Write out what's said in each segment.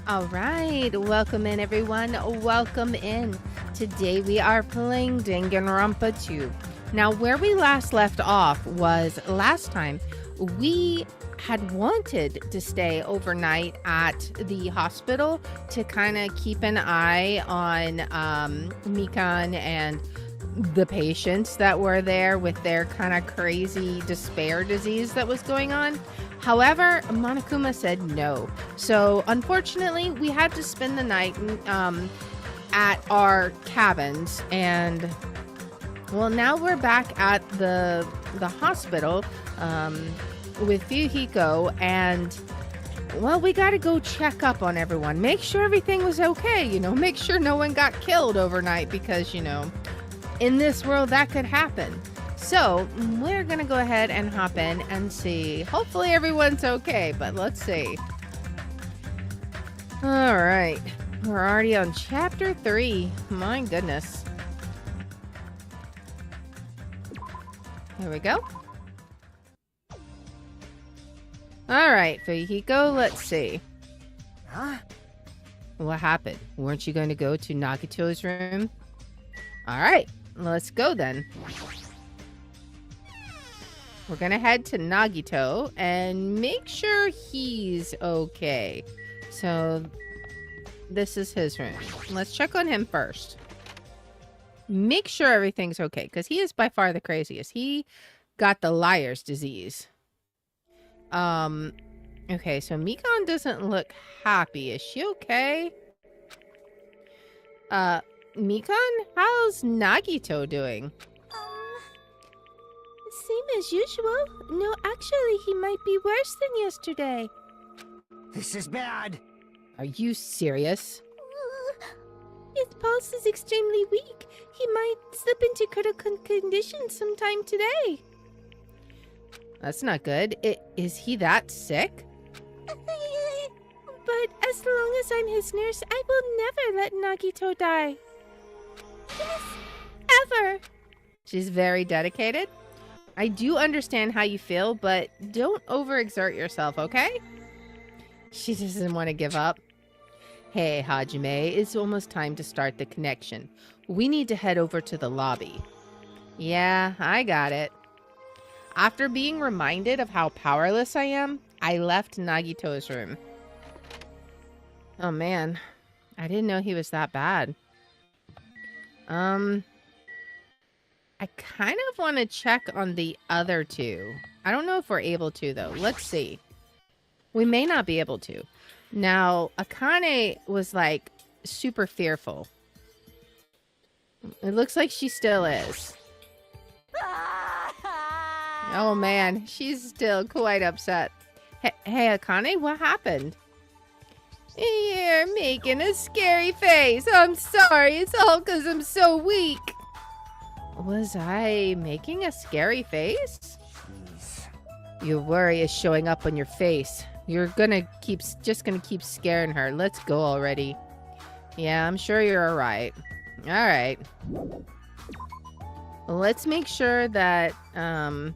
All right, welcome in everyone. Welcome in. Today we are playing Danganronpa 2. Now, where we last left off was last time we had wanted to stay overnight at the hospital to kind of keep an eye on Mikan and the patients that were there with their kind of crazy despair disease that was going on. However, Monokuma said no. So unfortunately, we had to spend the night at our cabins. And well, now we're back at the hospital with Fuyuhiko. And well, we got to go check up on everyone. Make sure everything was okay. You know, make sure no one got killed overnight because, you know, in this world that could happen. So we're gonna go ahead and hop in and see. Hopefully everyone's okay, but let's see. All right, we're already on chapter 3. My goodness. Here we go. All right, Fuyuhiko, let's see. Huh? What happened? Weren't you going to go to Nagito's room? All right, let's go then. We're gonna head to Nagito and make sure he's okay. So this is his room. Let's check on him first. Make sure everything's okay, because he is by far the craziest. He got the liar's disease. Okay, so Mikan doesn't look happy. Is she okay? Mikan, how's Nagito doing? Same as usual. No, actually, he might be worse than yesterday. This is bad. Are you serious? His pulse is extremely weak. He might slip into critical condition sometime today. That's not good. Is he that sick? But as long as I'm his nurse, I will never let Nagito die. Yes, ever. She's very dedicated. I do understand how you feel, but don't overexert yourself, okay? She doesn't want to give up. Hey, Hajime, it's almost time to start the connection. We need to head over to the lobby. Yeah, I got it. After being reminded of how powerless I am, I left Nagito's room. Oh man, I didn't know he was that bad. I kind of want to check on the other two. I don't know if we're able to, though. Let's see. We may not be able to. Now, Akane was, like, super fearful. It looks like she still is. Oh, man. She's still quite upset. Hey, Akane, what happened? You're making a scary face. I'm sorry. It's all because I'm so weak. Was I making a scary face? Jeez. Your worry is showing up on your face. You're just gonna keep scaring her. Let's go already. Yeah, I'm sure you're alright. Alright. Let's make sure that, that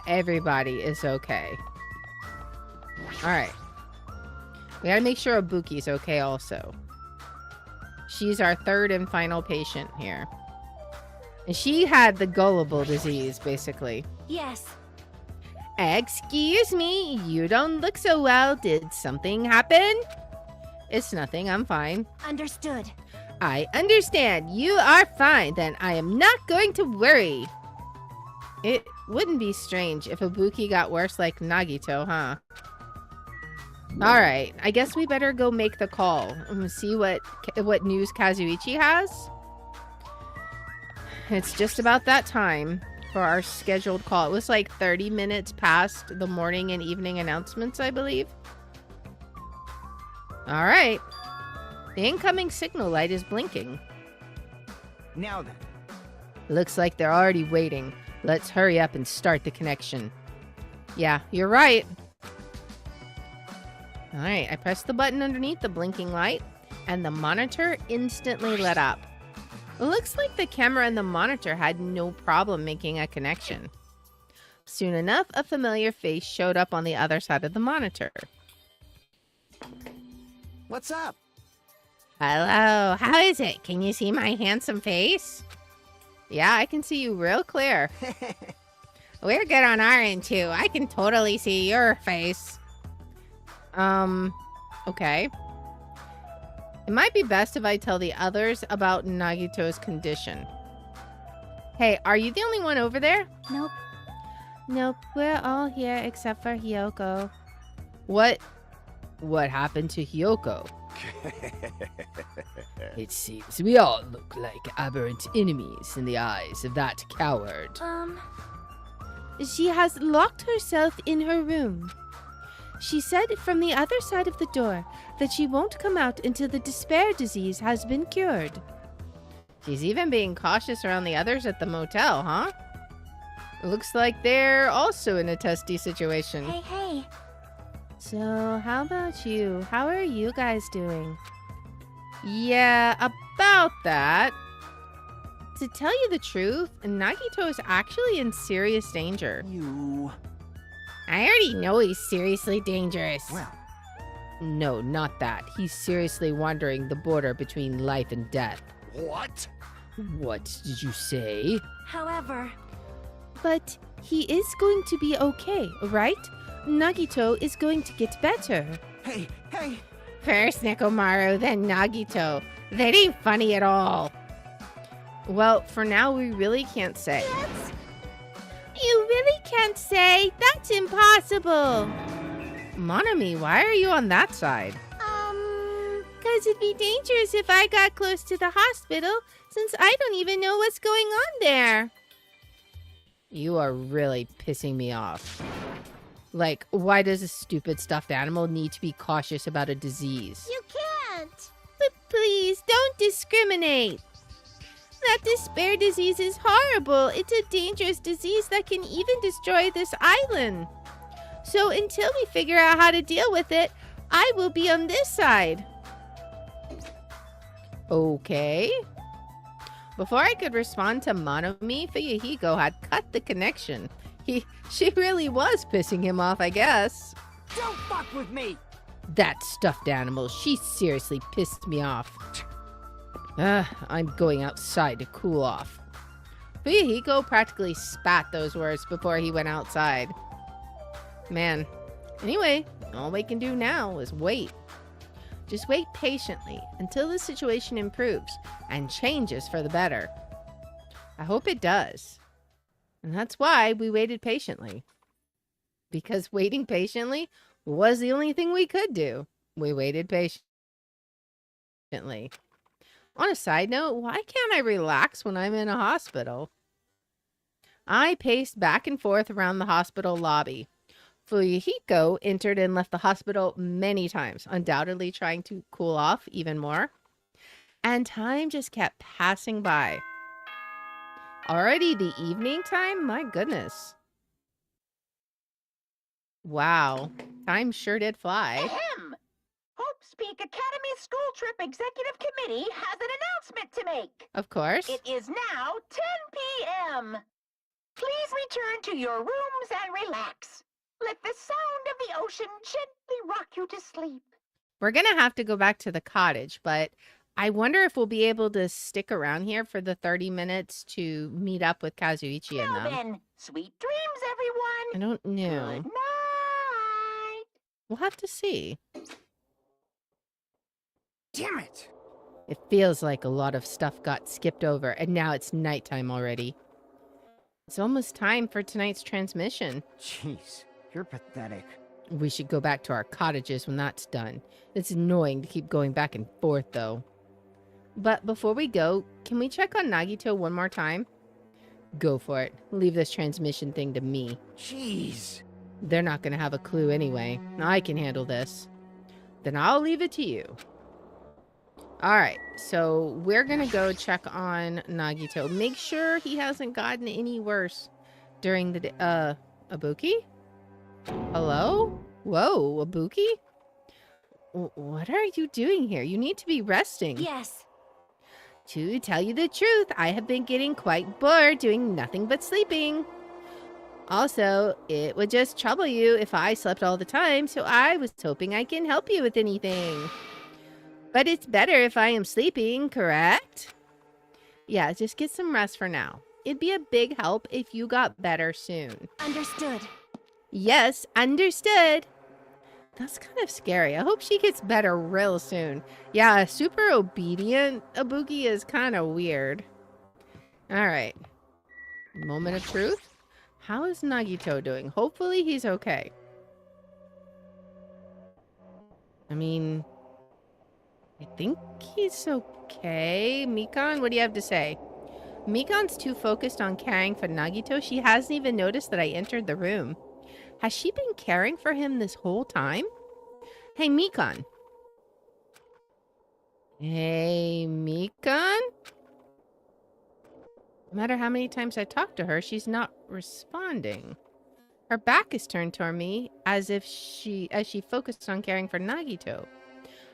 everybody is okay. Alright. We gotta make sure Ibuki's okay also. She's our third and final patient here. And she had the gullible disease, basically. Yes. Excuse me, you don't look so well. Did something happen? It's nothing, I'm fine. Understood. I understand. You are fine, then I am not going to worry. It wouldn't be strange if Ibuki got worse like Nagito, huh? Alright, I guess we better go make the call and see what news Kazuichi has. It's just about that time for our scheduled call. It was like 30 minutes past the morning and evening announcements, I believe. Alright. The incoming signal light is blinking. Now then. Looks like they're already waiting. Let's hurry up and start the connection. Yeah, you're right. Alright, I pressed the button underneath the blinking light, and the monitor instantly lit up. It looks like the camera and the monitor had no problem making a connection. Soon enough, a familiar face showed up on the other side of the monitor. What's up? Hello, how is it? Can you see my handsome face? Yeah, I can see you real clear. We're good on our end, too. I can totally see your face. Okay. It might be best if I tell the others about Nagito's condition. Hey, are you the only one over there? Nope. Nope, we're all here except for Hiyoko. What happened to Hiyoko? It seems we all look like aberrant enemies in the eyes of that coward. She has locked herself in her room. She said from the other side of the door that she won't come out until the despair disease has been cured. She's even being cautious around the others at the motel, huh? It looks like they're also in a testy situation. Hey. So, how about you? How are you guys doing? Yeah, about that. To tell you the truth, Nagito is actually in serious danger. I already know he's seriously dangerous. Well. No, not that. He's seriously wandering the border between life and death. What? What did you say? However... But he is going to be okay, right? Nagito is going to get better. Hey! First Nekomaru, then Nagito. That ain't funny at all. Well, for now, we really can't say. You really can't say? That's impossible. Monami, why are you on that side? 'Cause it'd be dangerous if I got close to the hospital, since I don't even know what's going on there. You are really pissing me off. Like, why does a stupid stuffed animal need to be cautious about a disease? You can't. But please, don't discriminate. That despair disease is horrible. It's a dangerous disease that can even destroy this island. So until we figure out how to deal with it, I will be on this side. Okay. Before I could respond to Monami, Fuyuhiko had cut the connection. She really was pissing him off, I guess. Don't fuck with me! That stuffed animal, she seriously pissed me off. I'm going outside to cool off. Fuyuhiko practically spat those words before he went outside. Man. Anyway, all we can do now is wait. Just wait patiently until the situation improves and changes for the better. I hope it does. And that's why we waited patiently. Because waiting patiently was the only thing we could do. We waited patiently. On a side note, why can't I relax when I'm in a hospital? I paced back and forth around the hospital lobby. Fuyuhiko entered and left the hospital many times, undoubtedly trying to cool off even more. And time just kept passing by. Already the evening time? My goodness. Wow. Time sure did fly. Ahem! Hope Speak Academy School Trip Executive Committee has an announcement to make. Of course. It is now 10 p.m. Please return to your rooms and relax. Let the sound of the ocean gently rock you to sleep. We're going to have to go back to the cottage, but I wonder if we'll be able to stick around here for the 30 minutes to meet up with Kazuichi and Now them. then, sweet dreams, everyone. I don't know. Good night. We'll have to see. Damn it! It feels like a lot of stuff got skipped over, and now it's nighttime already. It's almost time for tonight's transmission. Jeez, you're pathetic. We should go back to our cottages when that's done. It's annoying to keep going back and forth, though. But before we go, can we check on Nagito one more time? Go for it. Leave this transmission thing to me. Jeez. They're not going to have a clue anyway. I can handle this. Then I'll leave it to you. Alright, so we're going to go check on Nagito. Make sure he hasn't gotten any worse during the day. Ibuki? Hello? Whoa, Ibuki? What are you doing here? You need to be resting. Yes. To tell you the truth, I have been getting quite bored doing nothing but sleeping. Also, it would just trouble you if I slept all the time, so I was hoping I can help you with anything. But it's better if I am sleeping, correct? Yeah, just get some rest for now. It'd be a big help if you got better soon. Understood. Yes, understood. That's kind of scary. I hope she gets better real soon. Yeah, super obedient Ibuki is kind of weird. All right. Moment of truth. How is Nagito doing? Hopefully he's okay. I mean, I think he's okay. Mikan, what do you have to say? Mikan's too focused on caring for Nagito. She hasn't even noticed that I entered the room. Has she been caring for him this whole time? Hey, Mikan. Hey, Mikan? No matter how many times I talk to her, she's not responding. Her back is turned toward me as she focused on caring for Nagito.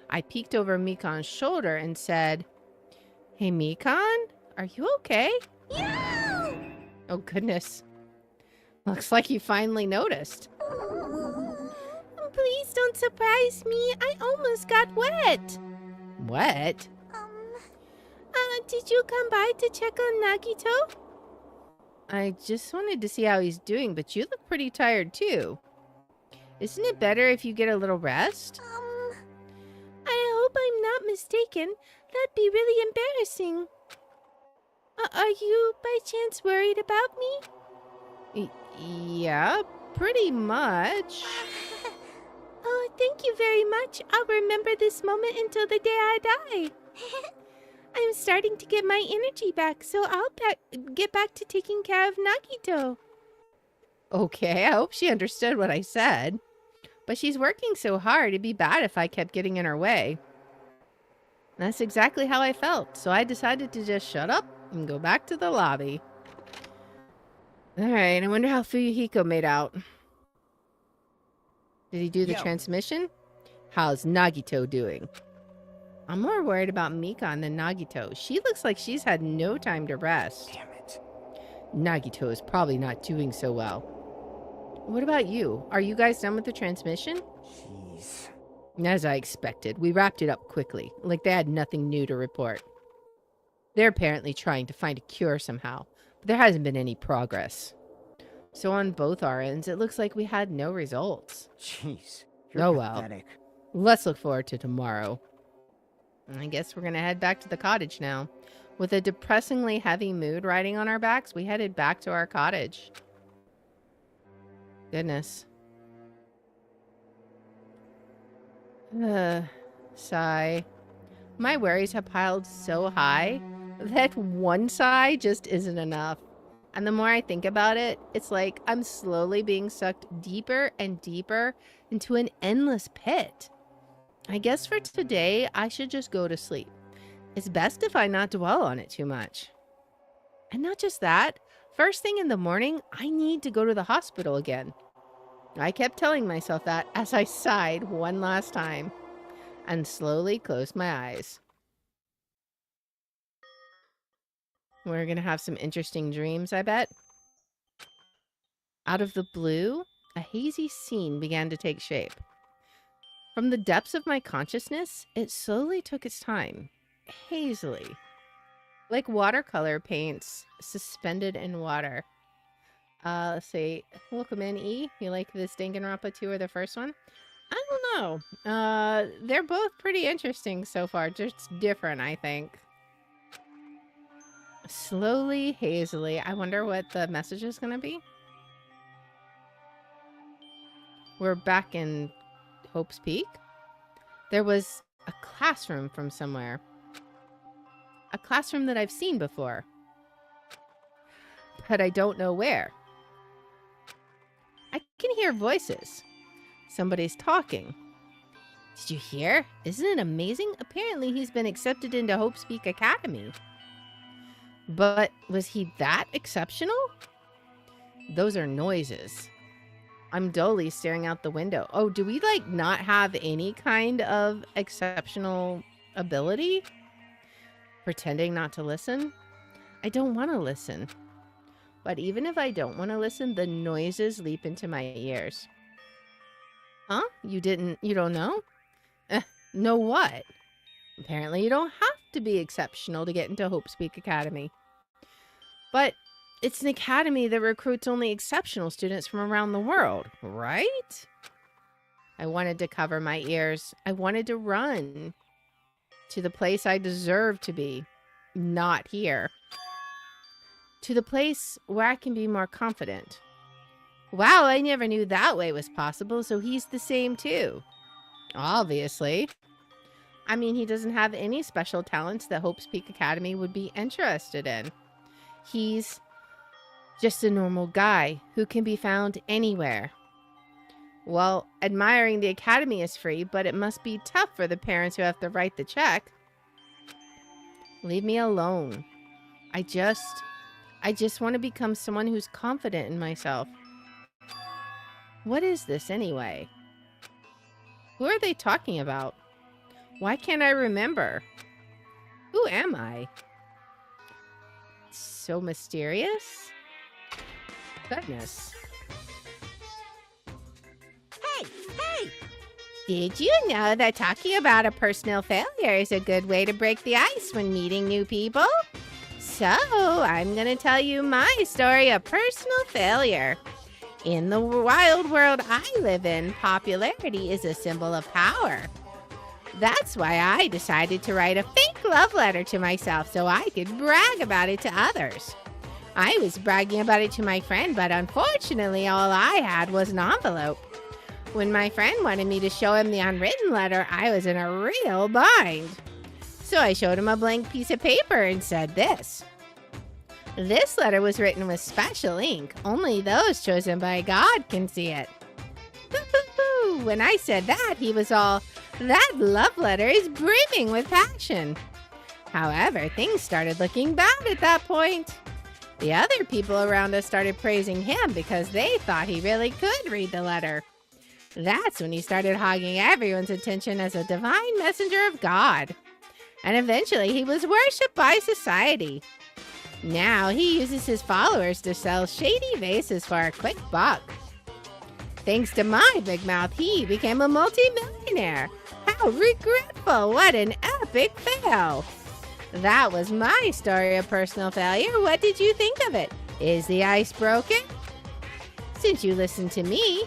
I peeked over Mikan's shoulder and said, "Hey, Mikan, are you okay?" Yeah! Oh, goodness. Looks like you finally noticed. Please don't surprise me. I almost got wet. What? Did you come by to check on Nagito? I just wanted to see how he's doing, but you look pretty tired too. Isn't it better if you get a little rest? I hope I'm not mistaken. That'd be really embarrassing. Are you by chance worried about me? Yeah, pretty much. Oh, thank you very much. I'll remember this moment until the day I die. I'm starting to get my energy back, so I'll get back to taking care of Nagito. Okay, I hope she understood what I said. But she's working so hard, it'd be bad if I kept getting in her way. That's exactly how I felt, so I decided to just shut up and go back to the lobby. Alright, I wonder how Fuyuhiko made out. Did he do the transmission? How's Nagito doing? I'm more worried about Mikan than Nagito. She looks like she's had no time to rest. Damn it. Nagito is probably not doing so well. What about you? Are you guys done with the transmission? Jeez. As I expected, we wrapped it up quickly, like they had nothing new to report. They're apparently trying to find a cure somehow, but there hasn't been any progress. So on both our ends, it looks like we had no results. Jeez. You're Oh well. pathetic. Let's look forward to tomorrow. I guess we're gonna head back to the cottage now. With a depressingly heavy mood riding on our backs, we headed back to our cottage. Goodness. Sigh. My worries have piled so high that one sigh just isn't enough. And the more I think about it, it's like I'm slowly being sucked deeper and deeper into an endless pit. I guess for today, I should just go to sleep. It's best if I not dwell on it too much. And not just that, first thing in the morning, I need to go to the hospital again. I kept telling myself that as I sighed one last time and slowly closed my eyes. We're going to have some interesting dreams, I bet. Out of the blue, a hazy scene began to take shape. From the depths of my consciousness, it slowly took its time, hazily, like watercolor paints suspended in water. Let's see. Welcome in, E. You like this Danganronpa 2 or the first one? I don't know. They're both pretty interesting so far, just different, I think. Slowly, hazily. I wonder what the message is going to be. We're back in Hope's Peak. There was a classroom from somewhere. A classroom that I've seen before. But I don't know where. I can hear voices. Somebody's talking. Did you hear? Isn't it amazing? Apparently he's been accepted into Hope's Peak Academy. But was he that exceptional? Those are noises. I'm dully staring out the window. Oh, do we like not have any kind of exceptional ability? Pretending not to listen? I don't want to listen. But even if I don't want to listen, the noises leap into my ears. Huh? You don't know? Know what? Apparently, you don't have to be exceptional to get into Hope's Peak Academy. But it's an academy that recruits only exceptional students from around the world, right? I wanted to cover my ears. I wanted to run to the place I deserve to be, not here. To the place where I can be more confident. Wow, I never knew that way was possible, so he's the same too. Obviously. I mean, he doesn't have any special talents that Hope's Peak Academy would be interested in. He's just a normal guy who can be found anywhere. Well, admiring the academy is free, but it must be tough for the parents who have to write the check. Leave me alone. I just want to become someone who's confident in myself. What is this anyway? Who are they talking about? Why can't I remember? Who am I? So mysterious? Goodness. Hey! Did you know that talking about a personal failure is a good way to break the ice when meeting new people? So, I'm going to tell you my story of personal failure. In the wild world I live in, popularity is a symbol of power. That's why I decided to write a fake love letter to myself so I could brag about it to others. I was bragging about it to my friend, but unfortunately all I had was an envelope. When my friend wanted me to show him the unwritten letter, I was in a real bind. So I showed him a blank piece of paper and said this. This letter was written with special ink. Only those chosen by God can see it. When I said that, he was all, that love letter is brimming with passion. However, things started looking bad at that point. The other people around us started praising him because they thought he really could read the letter. That's when he started hogging everyone's attention as a divine messenger of God. And eventually he was worshipped by society. Now he uses his followers to sell shady vases for a quick buck. Thanks to my big mouth, he became a multi-millionaire. How regretful! What an epic fail! That was my story of personal failure. What did you think of it? Is the ice broken? Since you listened to me,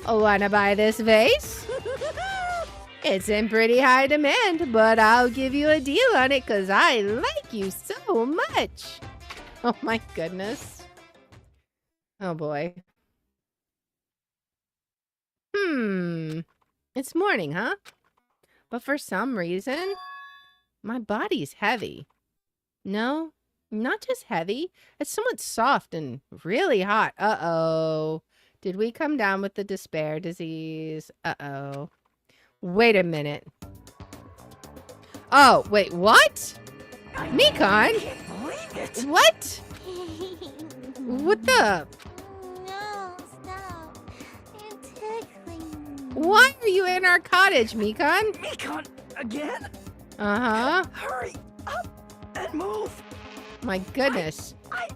wanna buy this vase? It's in pretty high demand, but I'll give you a deal on it because I like you so much. Oh my goodness. Oh boy. It's morning, huh? But for some reason, my body's heavy. No, not just heavy. It's somewhat soft and really hot. Uh-oh. Did we come down with the despair disease? Uh-oh. Wait a minute. Oh, wait, what? Mikon? I can't believe it. What? What the? No, stop. You're tickling. Why are you in our cottage, Mikon? Mikon, again? Uh-huh. Hurry up and move. My goodness. I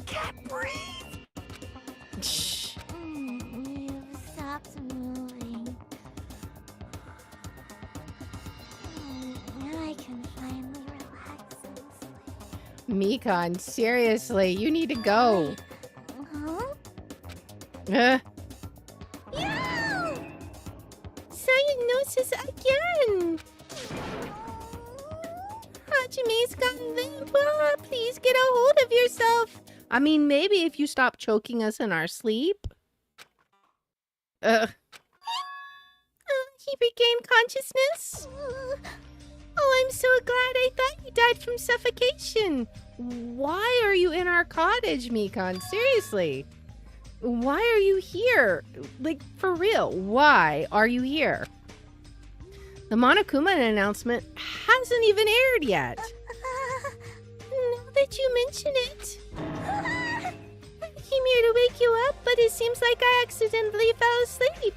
can't breathe. Shh. You've stopped moving. I can finally relax and sleep. Mikon, seriously, you need to go. Huh? No! Cyanosis again! Hajime's gotten vampire. Please get a hold of yourself. I mean, maybe if you stop choking us in our sleep. He regained consciousness? Oh, I'm so glad. I thought he died from suffocation. Why are you in our cottage, Mikon? Seriously. Why are you here? Like, for real, why are you here? The Monokuma announcement hasn't even aired yet. Now that you mention it. I came here to wake you up, but it seems like I accidentally fell asleep.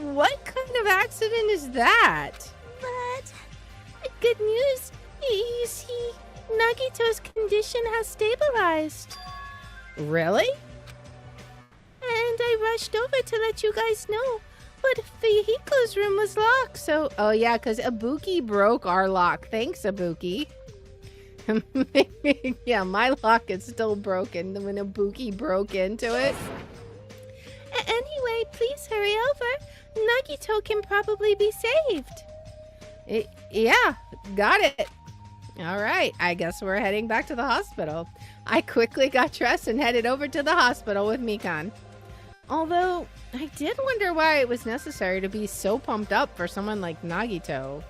What kind of accident is that? But good news. You see, Nagito's condition has stabilized. Really? And I rushed over to let you guys know. But Fuyuhiko's room was locked, so... Oh, yeah, because Ibuki broke our lock. Thanks, Ibuki. Yeah, my lock is still broken when Ibuki broke into it. Anyway, please hurry over. Nagito can probably be saved. Yeah, got it. All right, I guess we're heading back to the hospital. I quickly got dressed and headed over to the hospital with Mikan. Although, I did wonder why it was necessary to be so pumped up for someone like Nagito.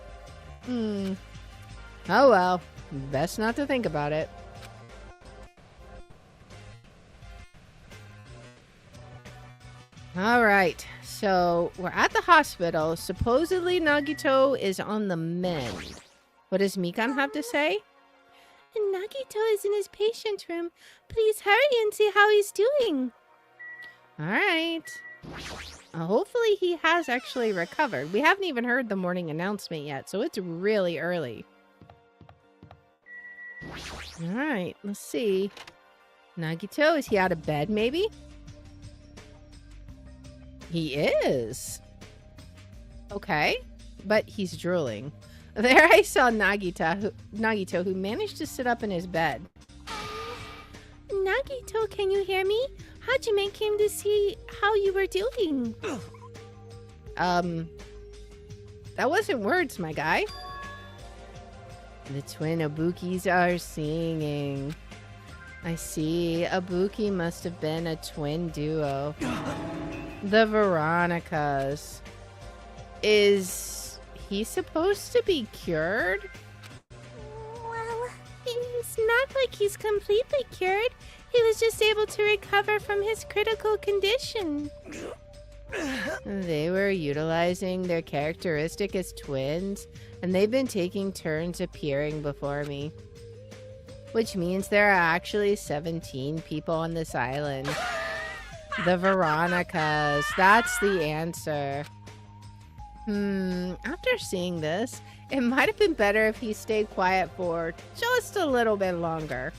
Oh well, best not to think about it. Alright, so we're at the hospital. Supposedly Nagito is on the mend. What does Mikan have to say? Nagito is in his patient room. Please hurry and see how he's doing. Alright. Hopefully he has actually recovered. We haven't even heard the morning announcement yet, so it's really early. Alright, let's see. Nagito, is he out of bed maybe? He is. Okay, but he's drooling. There I saw Nagito, who managed to sit up in his bed. Nagito, can you hear me? Hajime came to see how you were doing. That wasn't words, my guy. The twin Ibukis are singing. I see. Ibuki must have been a twin duo. The Veronicas. Is he supposed to be cured? Well, it's not like he's completely cured. He was just able to recover from his critical condition. They were utilizing their characteristic as twins, and they've been taking turns appearing before me. Which means there are actually 17 people on this island. The Veronicas. That's the answer. After seeing this, it might have been better if he stayed quiet for just a little bit longer.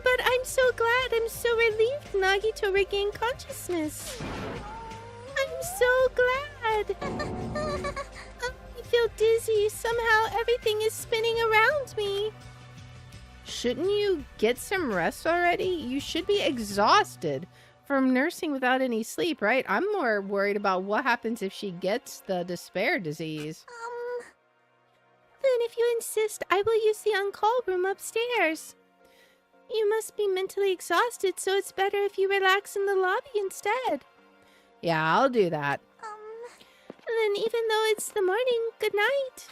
But I'm so glad. I'm so relieved Nagito regained consciousness. I'm so glad. I feel dizzy. Somehow everything is spinning around me. Shouldn't you get some rest already? You should be exhausted from nursing without any sleep, right? I'm more worried about what happens if she gets the despair disease. Then if you insist, I will use the on-call room upstairs. You must be mentally exhausted, so it's better if you relax in the lobby instead. Yeah, I'll do that. Then even though it's the morning, good night.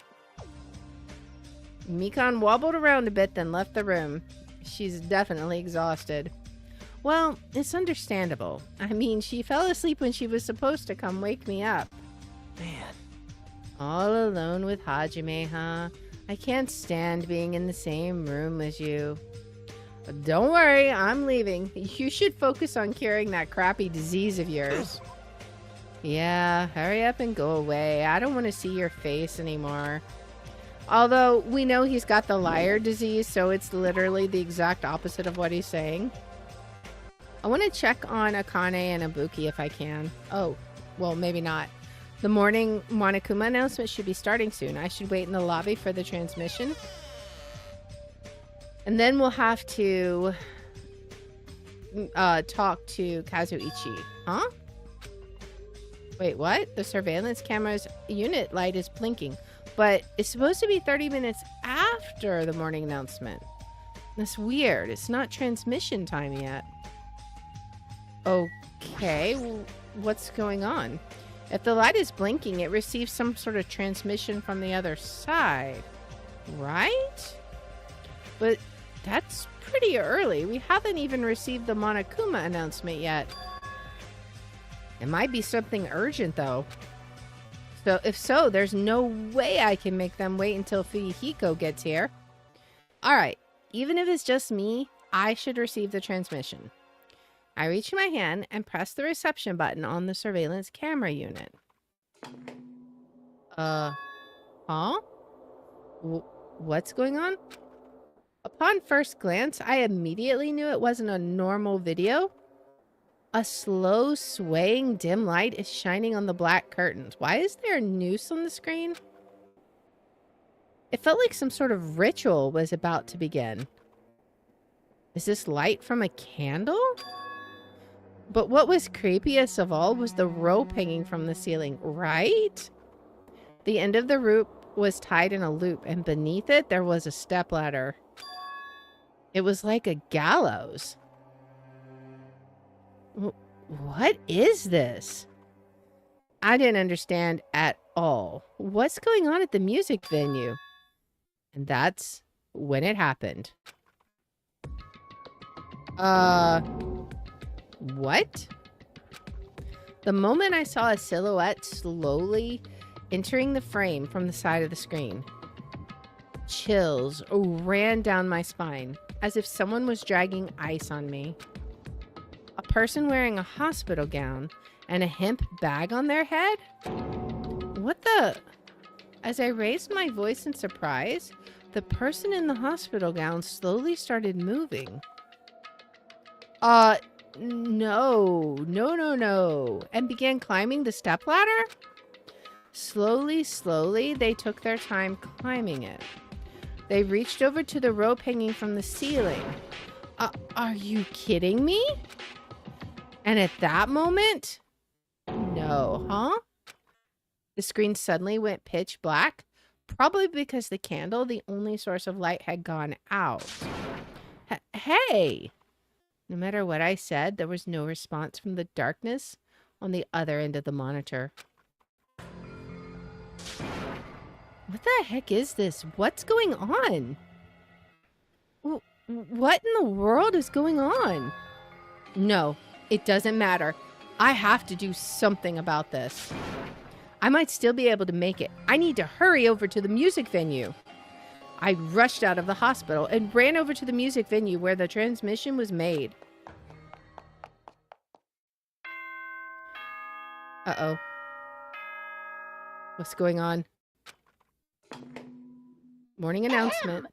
Mikan wobbled around a bit, then left the room. She's definitely exhausted. Well, it's understandable. I mean, she fell asleep when she was supposed to come wake me up. Man. All alone with Hajime, huh? I can't stand being in the same room as you. Don't worry, I'm leaving. You should focus on curing that crappy disease of yours. Yeah, hurry up and go away. I don't want to see your face anymore. Although, we know he's got the liar disease, so it's literally the exact opposite of what he's saying. I want to check on Akane and Ibuki if I can. Oh, well, maybe not. The morning Monokuma announcement should be starting soon. I should wait in the lobby for the transmission. And then we'll have to talk to Kazuichi. Huh? Wait, what? The surveillance camera's unit light is blinking. But it's supposed to be 30 minutes after the morning announcement. That's weird. It's not transmission time yet. Okay, what's going on? If the light is blinking, it receives some sort of transmission from the other side. Right? But that's pretty early. We haven't even received the Monokuma announcement yet. It might be something urgent, though. So if so, there's no way I can make them wait until Fuyuhiko gets here. Alright, even if it's just me, I should receive the transmission. I reach my hand and press the reception button on the surveillance camera unit. Huh? What's going on? Upon first glance, I immediately knew it wasn't a normal video. A slow, swaying dim light is shining on the black curtains. Why is there a noose on the screen? It felt like some sort of ritual was about to begin. Is this light from a candle? But what was creepiest of all was the rope hanging from the ceiling, right? The end of the rope was tied in a loop, and beneath it there was a stepladder. It was like a gallows. What is this? I didn't understand at all. What's going on at the music venue? And that's when it happened. What? The moment I saw a silhouette slowly entering the frame from the side of the screen, chills ran down my spine as if someone was dragging ice on me. A person wearing a hospital gown and a hemp bag on their head? What the? As I raised my voice in surprise, the person in the hospital gown slowly started moving. No, and began climbing the stepladder? Slowly, they took their time climbing it. They reached over to the rope hanging from the ceiling. Are you kidding me? And at that moment, no, huh? The screen suddenly went pitch black, probably because the candle, the only source of light, had gone out. Hey! No matter what I said, there was no response from the darkness on the other end of the monitor. What the heck is this? What's going on? What in the world is going on? No, it doesn't matter. I have to do something about this. I might still be able to make it. I need to hurry over to the music venue. I rushed out of the hospital and ran over to the music venue where the transmission was made. Uh-oh. What's going on? Morning announcement.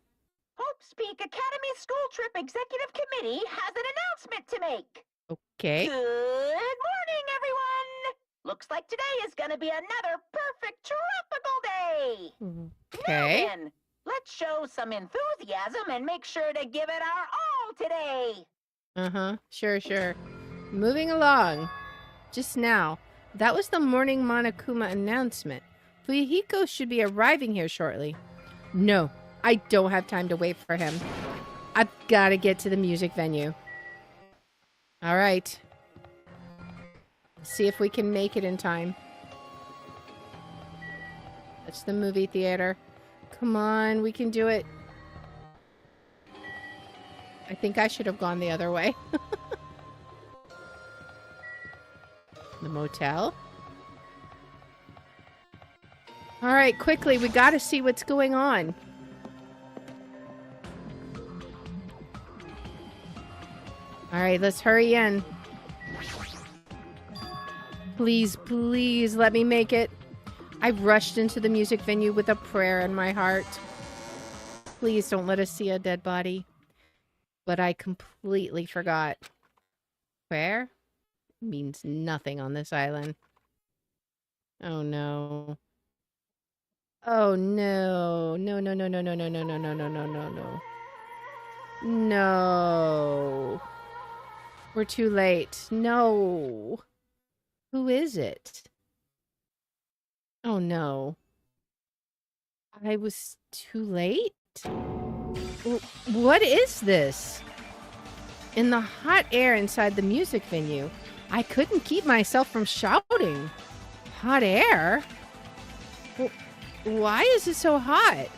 Hope's Peak Academy School Trip Executive Committee has an announcement to make. Okay. Good morning, everyone. Looks like today is going to be another perfect tropical day. Okay. Now then, let's show some enthusiasm and make sure to give it our all today. Uh-huh. Sure. Moving along. Just now, that was the morning Monokuma announcement. Fuyuhiko should be arriving here shortly. No, I don't have time to wait for him. I've got to get to the music venue. All right. See if we can make it in time. That's the movie theater. Come on, we can do it. I think I should have gone the other way. The motel. All right, quickly, we got to see what's going on. All right, let's hurry in. Please let me make it. I rushed into the music venue with a prayer in my heart. Please don't let us see a dead body. But I completely forgot. Prayer means nothing on this island. Oh no. Oh no. No. No. We're too late. No. Who is it? Oh no. I was too late? What is this? In the hot air inside the music venue, I couldn't keep myself from shouting. Hot air? Why is it so hot?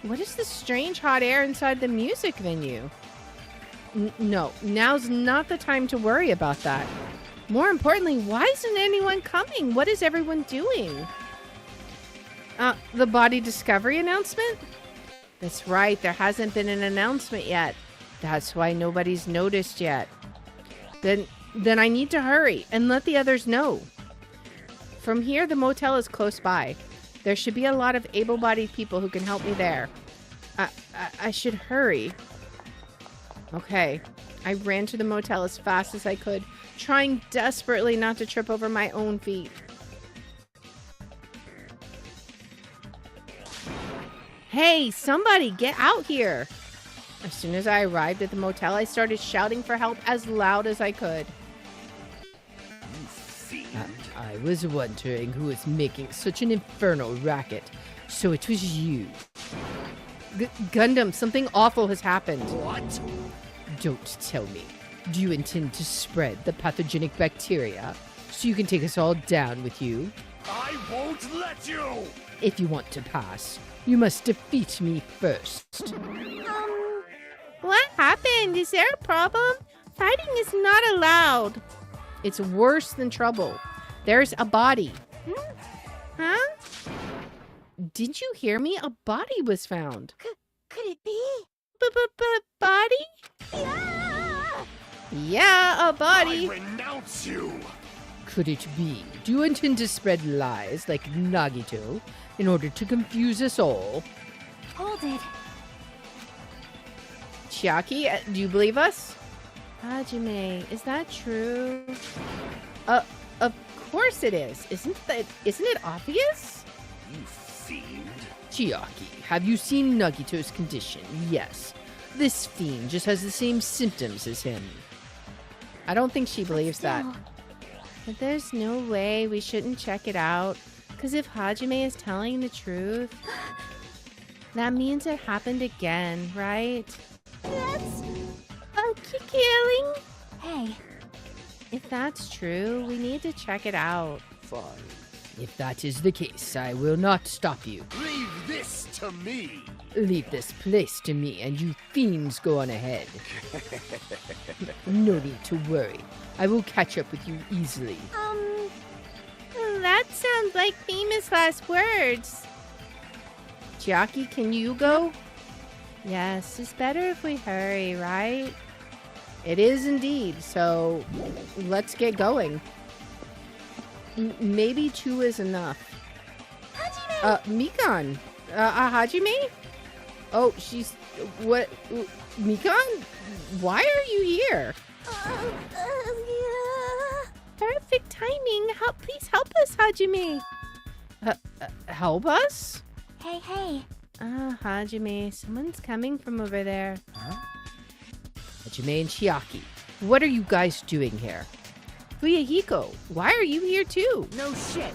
What is this strange hot air inside the music venue? No, now's not the time to worry about that. More importantly, why isn't anyone coming? What is everyone doing? The body discovery announcement? That's right, there hasn't been an announcement yet. That's why nobody's noticed yet. Then I need to hurry and let the others know. From here, the motel is close by. There should be a lot of able-bodied people who can help me there. I should hurry. Okay. I ran to the motel as fast as I could, trying desperately not to trip over my own feet. Hey, somebody get out here! As soon as I arrived at the motel, I started shouting for help as loud as I could. I was wondering who was making such an infernal racket. So it was you. Gundam, something awful has happened. What? Don't tell me. Do you intend to spread the pathogenic bacteria so you can take us all down with you? I won't let you! If you want to pass, you must defeat me first. What happened? Is there a problem? Fighting is not allowed. It's worse than trouble. There's a body. Huh? Did you hear me? A body was found. Could it be? Body? Yeah, a body. I renounce you! Could it be? Do you intend to spread lies like Nagito in order to confuse us all? Hold it. Chiaki, do you believe us? Hajime, is that true? Of course it is. Isn't it obvious? You fiend. Chiaki, have you seen Nagito's condition? Yes. This fiend just has the same symptoms as him. I don't think she believes that. But there's no way we shouldn't check it out. Because if Hajime is telling the truth, that means it happened again, right? That's a killing. Hey. If that's true, we need to check it out. Fine. If that is the case, I will not stop you. Leave this to me! Leave this place to me, and you fiends go on ahead. No need to worry. I will catch up with you easily. That sounds like famous last words. Chiaki, can you go? Yes, it's better if we hurry, right? It is indeed, so let's get going. Maybe 2 is enough. Hajime! Mikan! Hajime? Oh, she's... What? Mikan? Why are you here? Perfect timing. Please help us, Hajime. Help us? Hey. Hajime, someone's coming from over there. Huh? Hajime and Chiaki, what are you guys doing here? Fuyuhiko, why are you here too? No shit!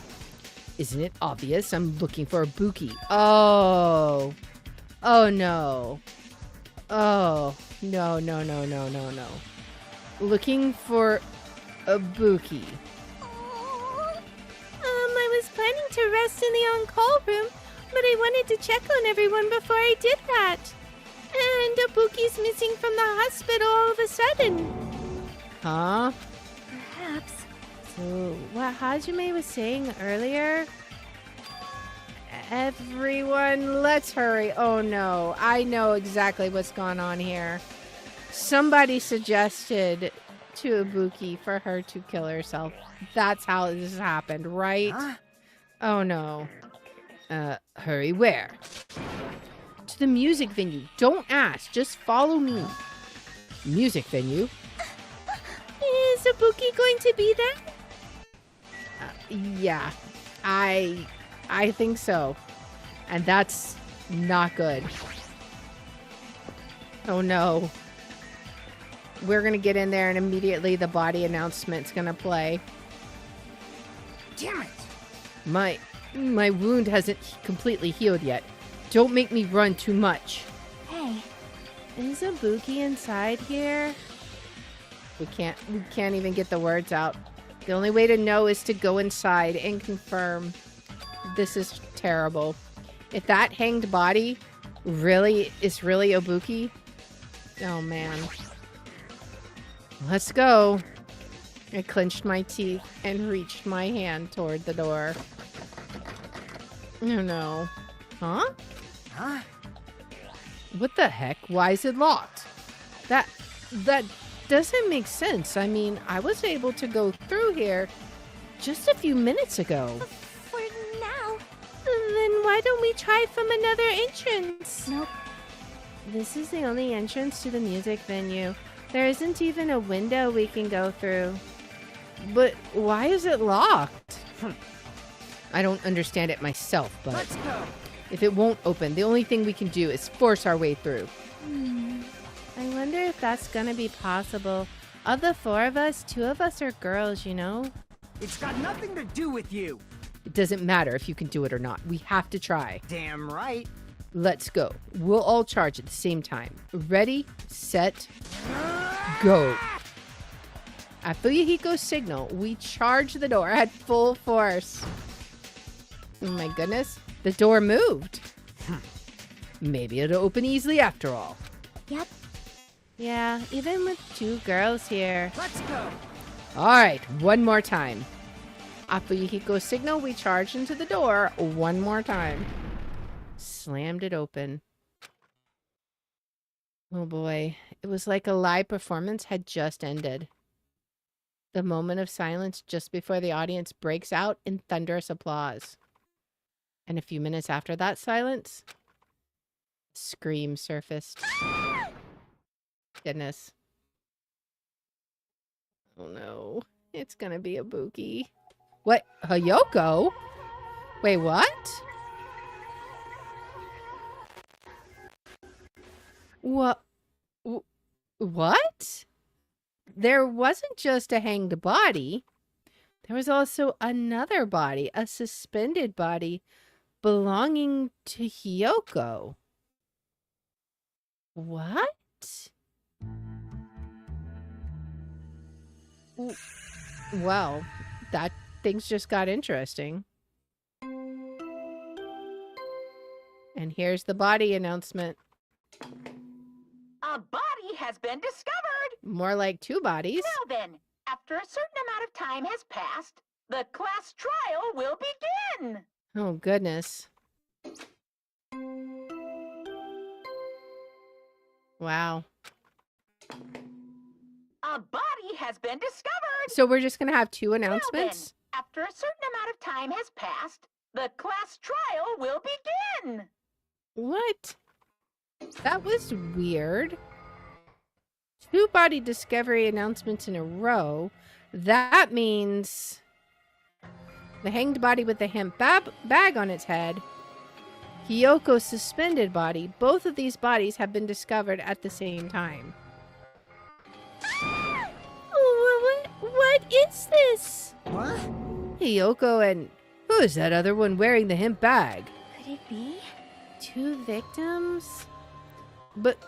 Isn't it obvious? I'm looking for a Buki. Oh. Oh no. Oh. No. Looking for a Buki. I was planning to rest in the on-call room, but I wanted to check on everyone before I did that. And Abuki's missing from the hospital all of a sudden. Huh? Perhaps. So, what Hajime was saying earlier? Everyone, let's hurry. Oh no, I know exactly what's going on here. Somebody suggested to Ibuki for her to kill herself. That's how this happened, right? Huh? Oh no. Hurry where? To the music venue. Don't ask, just follow me. Music venue? Is Ibuki going to be there? Yeah. I think so. And that's not good. Oh no. We're gonna get in there and immediately the body announcement's gonna play. Damn it! My wound hasn't completely healed yet. Don't make me run too much. Hey. Is Ibuki inside here? We can't even get the words out. The only way to know is to go inside and confirm. This is terrible. If that hanged body is really Ibuki, oh man. Let's go. I clenched my teeth and reached my hand toward the door. Oh no. Huh? Huh? What the heck? Why is it locked? That doesn't make sense. I mean, I was able to go through here just a few minutes ago. For now. Then why don't we try from another entrance? Nope. This is the only entrance to the music venue. There isn't even a window we can go through. But why is it locked? I don't understand it myself, but Let's go. if it won't open, the only thing we can do is force our way through. I wonder if that's gonna be possible. Of the 4 of us, 2 of us are girls, you know? It's got nothing to do with you. It doesn't matter if you can do it or not. We have to try. Damn right. Let's go. We'll all charge at the same time. Ready, set, go. At Fuyuhiko's signal, we charge the door at full force. Oh my goodness. The door moved. Maybe it'll open easily after all. Yep. Yeah, even with 2 girls here. Let's go. All right, one more time. At Fuyuhiko's signal, we charged into the door one more time. Slammed it open. Oh boy, it was like a live performance had just ended. The moment of silence just before the audience breaks out in thunderous applause. And a few minutes after that silence, a scream surfaced. Goodness. Oh no, it's gonna be a Buki. What? Hayoko? Wait, what? What? There wasn't just a hanged body. There was also another body, a suspended body belonging to Hiyoko. What? Well, that things just got interesting. And here's the body announcement. A body has been discovered. More like 2 bodies. Now then, after a certain amount of time has passed, the class trial will begin. Oh, goodness. Wow. A body has been discovered. So we're just going to have 2 Now then, announcements? after a certain amount of time has passed, the class trial will begin. What? That was weird. 2 body discovery announcements in a row. That means the hanged body with the hemp bag on its head, Hiyoko's suspended body, both of these bodies have been discovered at the same time. What is this? What? Hiyoko and who is that other one wearing the hemp bag? Could it be 2 victims? But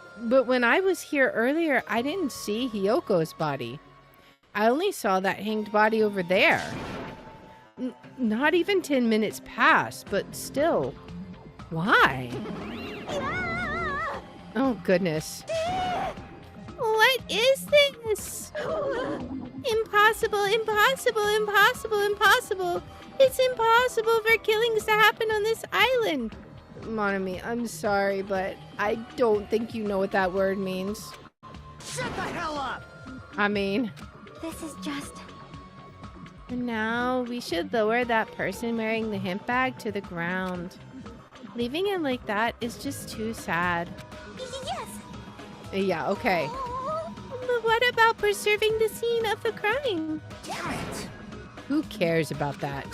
when I was here earlier, I didn't see Hiyoko's body. I only saw that hanged body over there. Not even 10 minutes passed, but still. Why? Oh, goodness. What is this? Impossible, impossible, impossible, impossible. It's impossible for killings to happen on this island. Monami, I'm sorry, but I don't think you know what that word means. Shut the hell up! I mean, This is just... Now, we should lower that person wearing the hemp bag to the ground. Leaving it like that is just too sad. Yes. yeah, okay. But what about preserving the scene of the crime? Damn it! Who cares about that?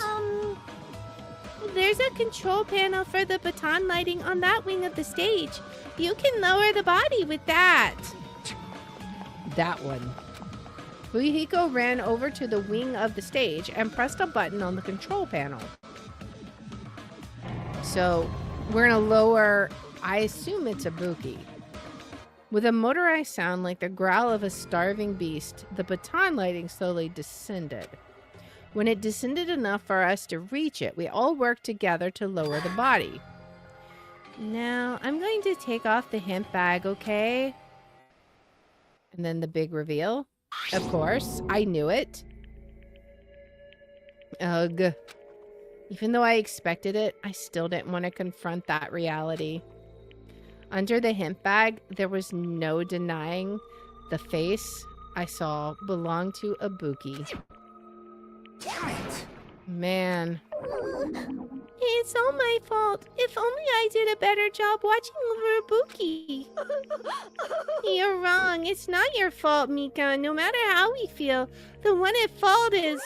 There's a control panel for the baton lighting on that wing of the stage. You can lower the body with that. That one. Fuyuhiko ran over to the wing of the stage and pressed a button on the control panel. So, we're gonna lower, I assume it's a Buki. With a motorized sound like the growl of a starving beast, the baton lighting slowly descended. When it descended enough for us to reach it, we all worked together to lower the body. Now, I'm going to take off the hemp bag, okay? And then the big reveal. Of course, I knew it. Ugh. Even though I expected it, I still didn't want to confront that reality. Under the hemp bag, there was no denying the face I saw belonged to a Buki. Damn it! Man. It's all my fault. If only I did a better job watching over Ibuki. You're wrong. It's not your fault, Mika. No matter how we feel, the one at fault is...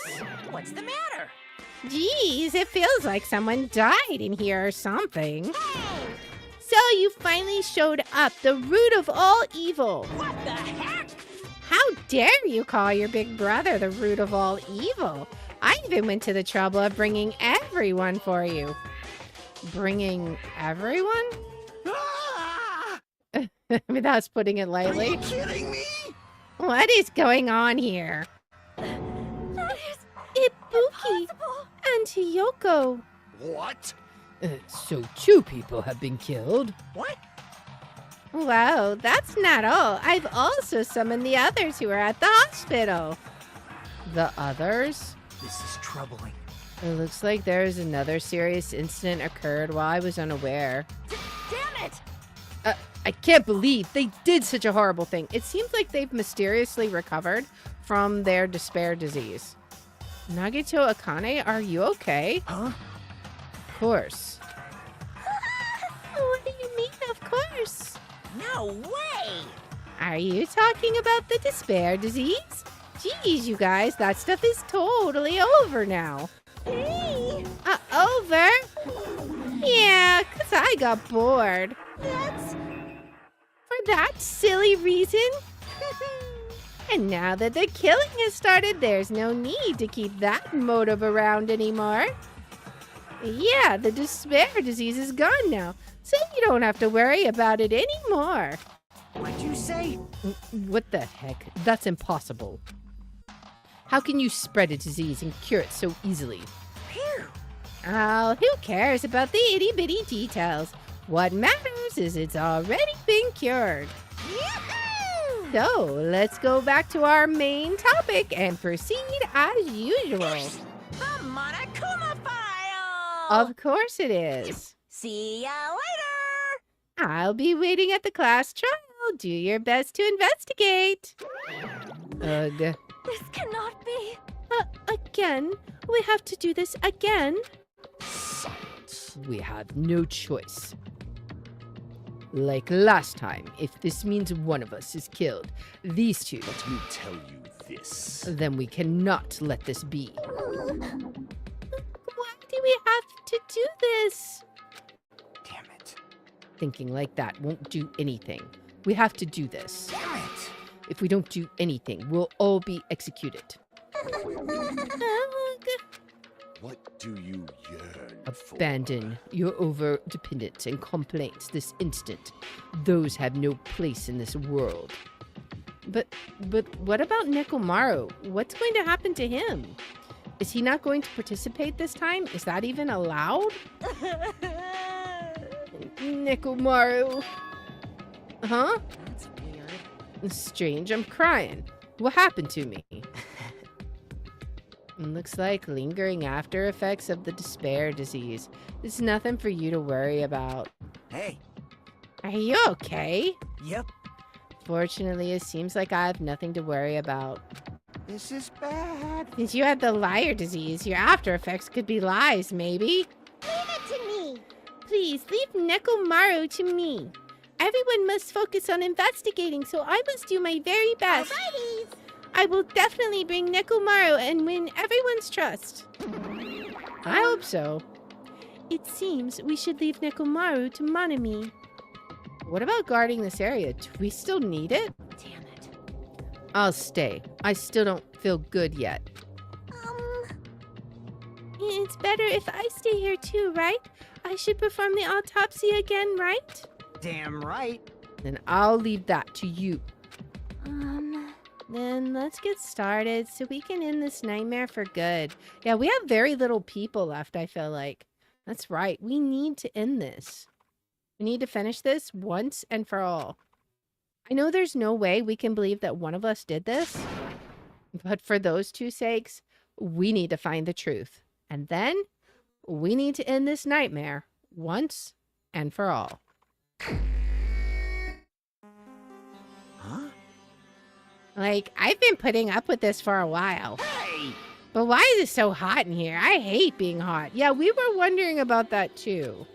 What's the matter? Geez, it feels like someone died in here or something. Hey! So you finally showed up, the root of all evil. What the heck? How dare you call your big brother the root of all evil? I even went to the trouble of bringing everyone for you. Bringing everyone? Ah! I mean, that's putting it Are lightly. you kidding me? What is going on here? That is Ibuki and Hiyoko. What? So 2 people have been killed. What? Wow, that's not all. I've also summoned the others who are at the hospital. The others? This is troubling. It looks like there's another serious incident occurred while I was unaware. damn it! I can't believe they did such a horrible thing. It seems like they've mysteriously recovered from their despair disease. Nagito Akane, are you okay? Huh? Of course. What do you mean, of course? No way! Are you talking about the despair disease? Geez, you guys, that stuff is totally over now. Hey! Over? Yeah, 'cause I got bored. That's... For that silly reason? And now that the killing has started, there's no need to keep that motive around anymore. Yeah, the despair disease is gone now, so you don't have to worry about it anymore. What'd you say? What the heck? That's impossible. How can you spread a disease and cure it so easily? Phew. Oh, who cares about the itty-bitty details? What matters is it's already been cured. Yahoo! So, let's go back to our main topic and proceed as usual. The Monokuma file! Of course it is. See ya later! I'll be waiting at the class trial. Do your best to investigate. Ugh. This cannot be. Again? We have to do this again? We have no choice. Like last time, if this means one of us is killed, these 2, Let me tell you this. then we cannot let this be. Why do we have to do this? Damn it. Thinking like that won't do anything. We have to do this. Damn it. If we don't do anything, we'll all be executed. What do you yearn for? Abandon your over-dependence and complaints this instant. Those have no place in this world. But what about Nekomaru? What's going to happen to him? Is he not going to participate this time? Is that even allowed? Nekomaru. Huh? That's weird. Strange, I'm crying. What happened to me? Looks like lingering after effects of the despair disease. It's nothing for you to worry about. Hey. Are you okay? Yep. Fortunately, it seems like I have nothing to worry about. This is bad. Since you had the liar disease, your after effects could be lies, maybe? Leave it to me! Please, leave Nekomaru to me. Everyone must focus on investigating, so I must do my very best. Alrighties! I will definitely bring Nekomaru and win everyone's trust. I hope so. It seems we should leave Nekomaru to Manami. What about guarding this area? Do we still need it? Damn it. I'll stay. I still don't feel good yet. It's better if I stay here too, right? I should perform the autopsy again, right? Damn right. Then I'll leave that to you. Then let's get started so we can end this nightmare for good. Yeah, we have very little people left, I feel like. That's right. We need to end this. We need to finish this once and for all. I know there's no way we can believe that one of us did this, but for those 2 sakes, we need to find the truth. And then we need to end this nightmare once and for all. Huh? Like, I've been putting up with this for a while. Hey! But why is it so hot in here? I hate being hot. Yeah, we were wondering about that too.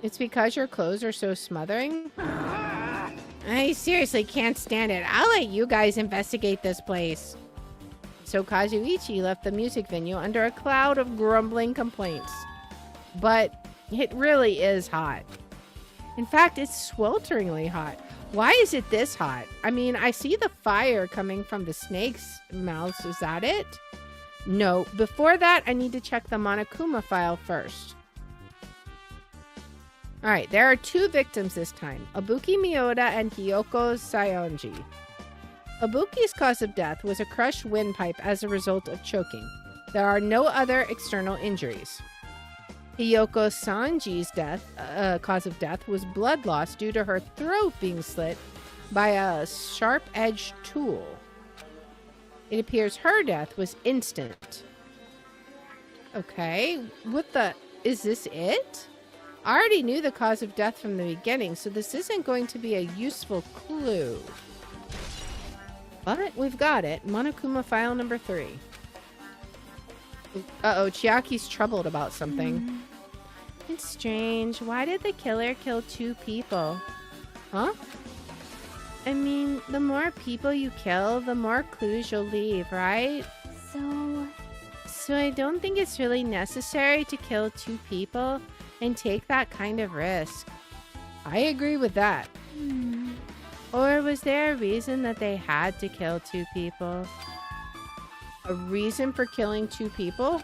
It's because your clothes are so smothering? I seriously can't stand it. I'll let you guys investigate this place. So Kazuichi left the music venue under a cloud of grumbling complaints. But it really is hot. In fact, it's swelteringly hot. Why is it this hot? I mean, I see the fire coming from the snake's mouths. Is that it? No. Before that, I need to check the Monokuma file first. All right, there are 2 victims this time, Ibuki Miyoda and Hiyoko Sayonji. Ibuki's cause of death was a crushed windpipe as a result of choking. There are no other external injuries. Hiyoko Sanji's cause of death was blood loss due to her throat being slit by a sharp-edged tool. It appears her death was instant. Okay, is this it? I already knew the cause of death from the beginning, so this isn't going to be a useful clue. But we've got it. Monokuma file number 3. Uh-oh, Chiaki's troubled about something. It's strange. Why did the killer kill 2 people? Huh? I mean, the more people you kill, the more clues you'll leave, right? So I don't think it's really necessary to kill 2 people and take that kind of risk. I agree with that. Or was there a reason that they had to kill 2 people? A reason for killing 2 people?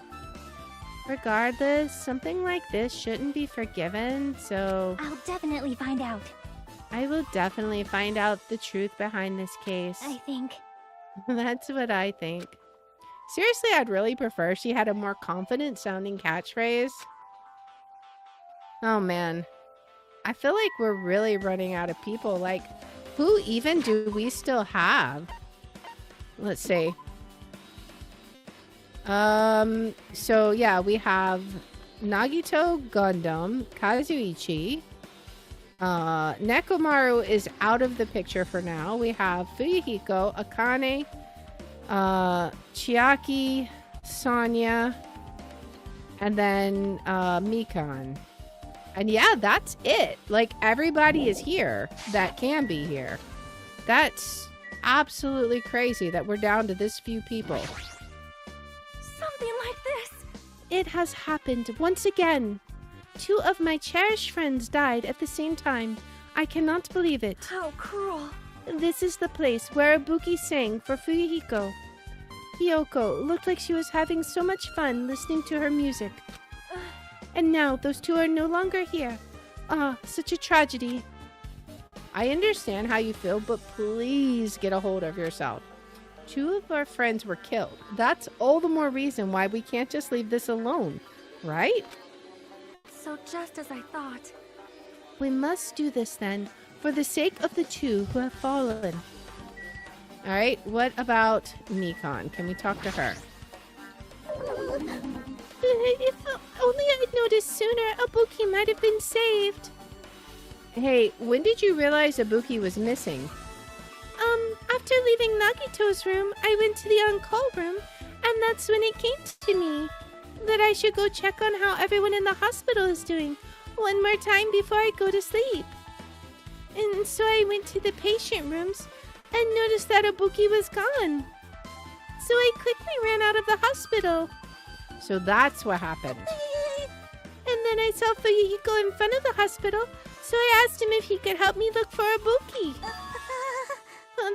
Regardless, something like this shouldn't be forgiven, so... I'll definitely find out. I will definitely find out the truth behind this case. I think. That's what I think. Seriously, I'd really prefer she had a more confident sounding catchphrase. Oh man. I feel like we're really running out of people. Like, who even do we still have? Let's see. So yeah, we have Nagito Gundam, Kazuichi. Nekomaru is out of the picture for now. We have Fuyuhiko, Akane, Chiaki, Sonya, and then Mikan. And yeah, that's it. Like, everybody is here that can be here. That's absolutely crazy that we're down to this few people. Something like this. It has happened once again. 2 of my cherished friends died at the same time. I cannot believe it. How cruel. This is the place where Ibuki sang for Fuyuhiko. Hiyoko looked like she was having so much fun listening to her music. And now those 2 are no longer here. Ah, such a tragedy. I understand how you feel, but please get a hold of yourself. 2 of our friends were killed. That's all the more reason why we can't just leave this alone, right? So just as I thought. We must do this then, for the sake of the 2 who have fallen. Alright, what about Mikan? Can we talk to her? If only I'd noticed sooner, Ibuki might have been saved. Hey, when did you realize Ibuki was missing? After leaving Nagito's room, I went to the on-call room, and that's when it came to me that I should go check on how everyone in the hospital is doing one more time before I go to sleep. And so I went to the patient rooms and noticed that Ibuki was gone. So I quickly ran out of the hospital. So that's what happened. And then I saw Fuyuhiko in front of the hospital, so I asked him if he could help me look for Ibuki.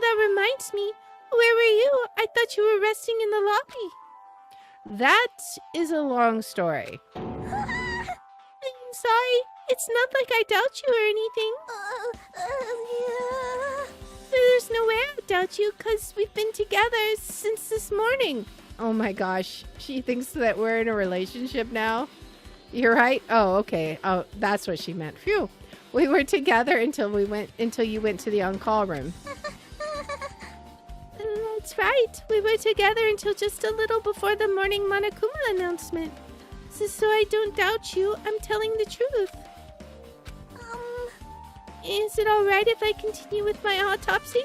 That reminds me, where were you? I thought you were resting in the lobby. That is a long story. I'm sorry. It's not like I doubt you or anything. There's no way I doubt you, because we've been together since this morning. Oh my gosh. She thinks that we're in a relationship now. You're right. Oh, okay. Oh, that's what she meant. Phew. We were together until you went to the on-call room. That's right. We were together until just a little before the morning Monokuma announcement. So I don't doubt you. I'm telling the truth. Is it alright if I continue with my autopsy?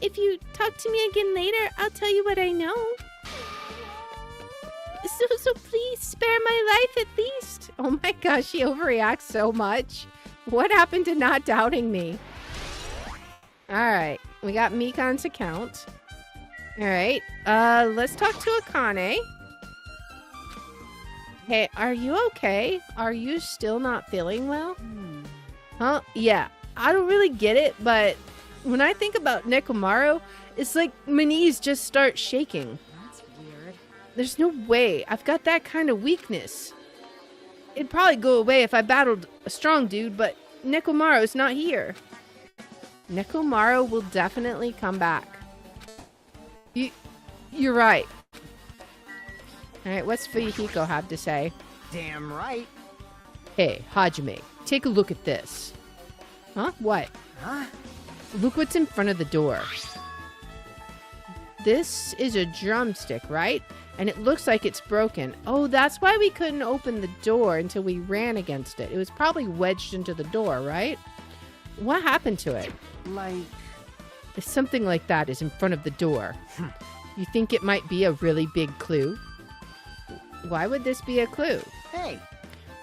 If you talk to me again later, I'll tell you what I know. So please spare my life at least. Oh my gosh, she overreacts so much. What happened to not doubting me? All right, we got Mikan's account. All right, let's talk to Akane. Hey, are you okay? Are you still not feeling well? Huh? Yeah, I don't really get it, but when I think about Nekomaru, it's like my knees just start shaking. That's weird. There's no way I've got that kind of weakness. It'd probably go away if I battled a strong dude, but Nekomaru's not here. Nekomaru will definitely come back. You're right. Alright, what's Fuyuhiko have to say? Damn right. Hey, Hajime, take a look at this. Huh? What? Huh? Look what's in front of the door. This is a drumstick, right? And it looks like it's broken. Oh, that's why we couldn't open the door until we ran against it. It was probably wedged into the door, right? What happened to it? Like... If something like that is in front of the door, you think it might be a really big clue? Why would this be a clue? Hey.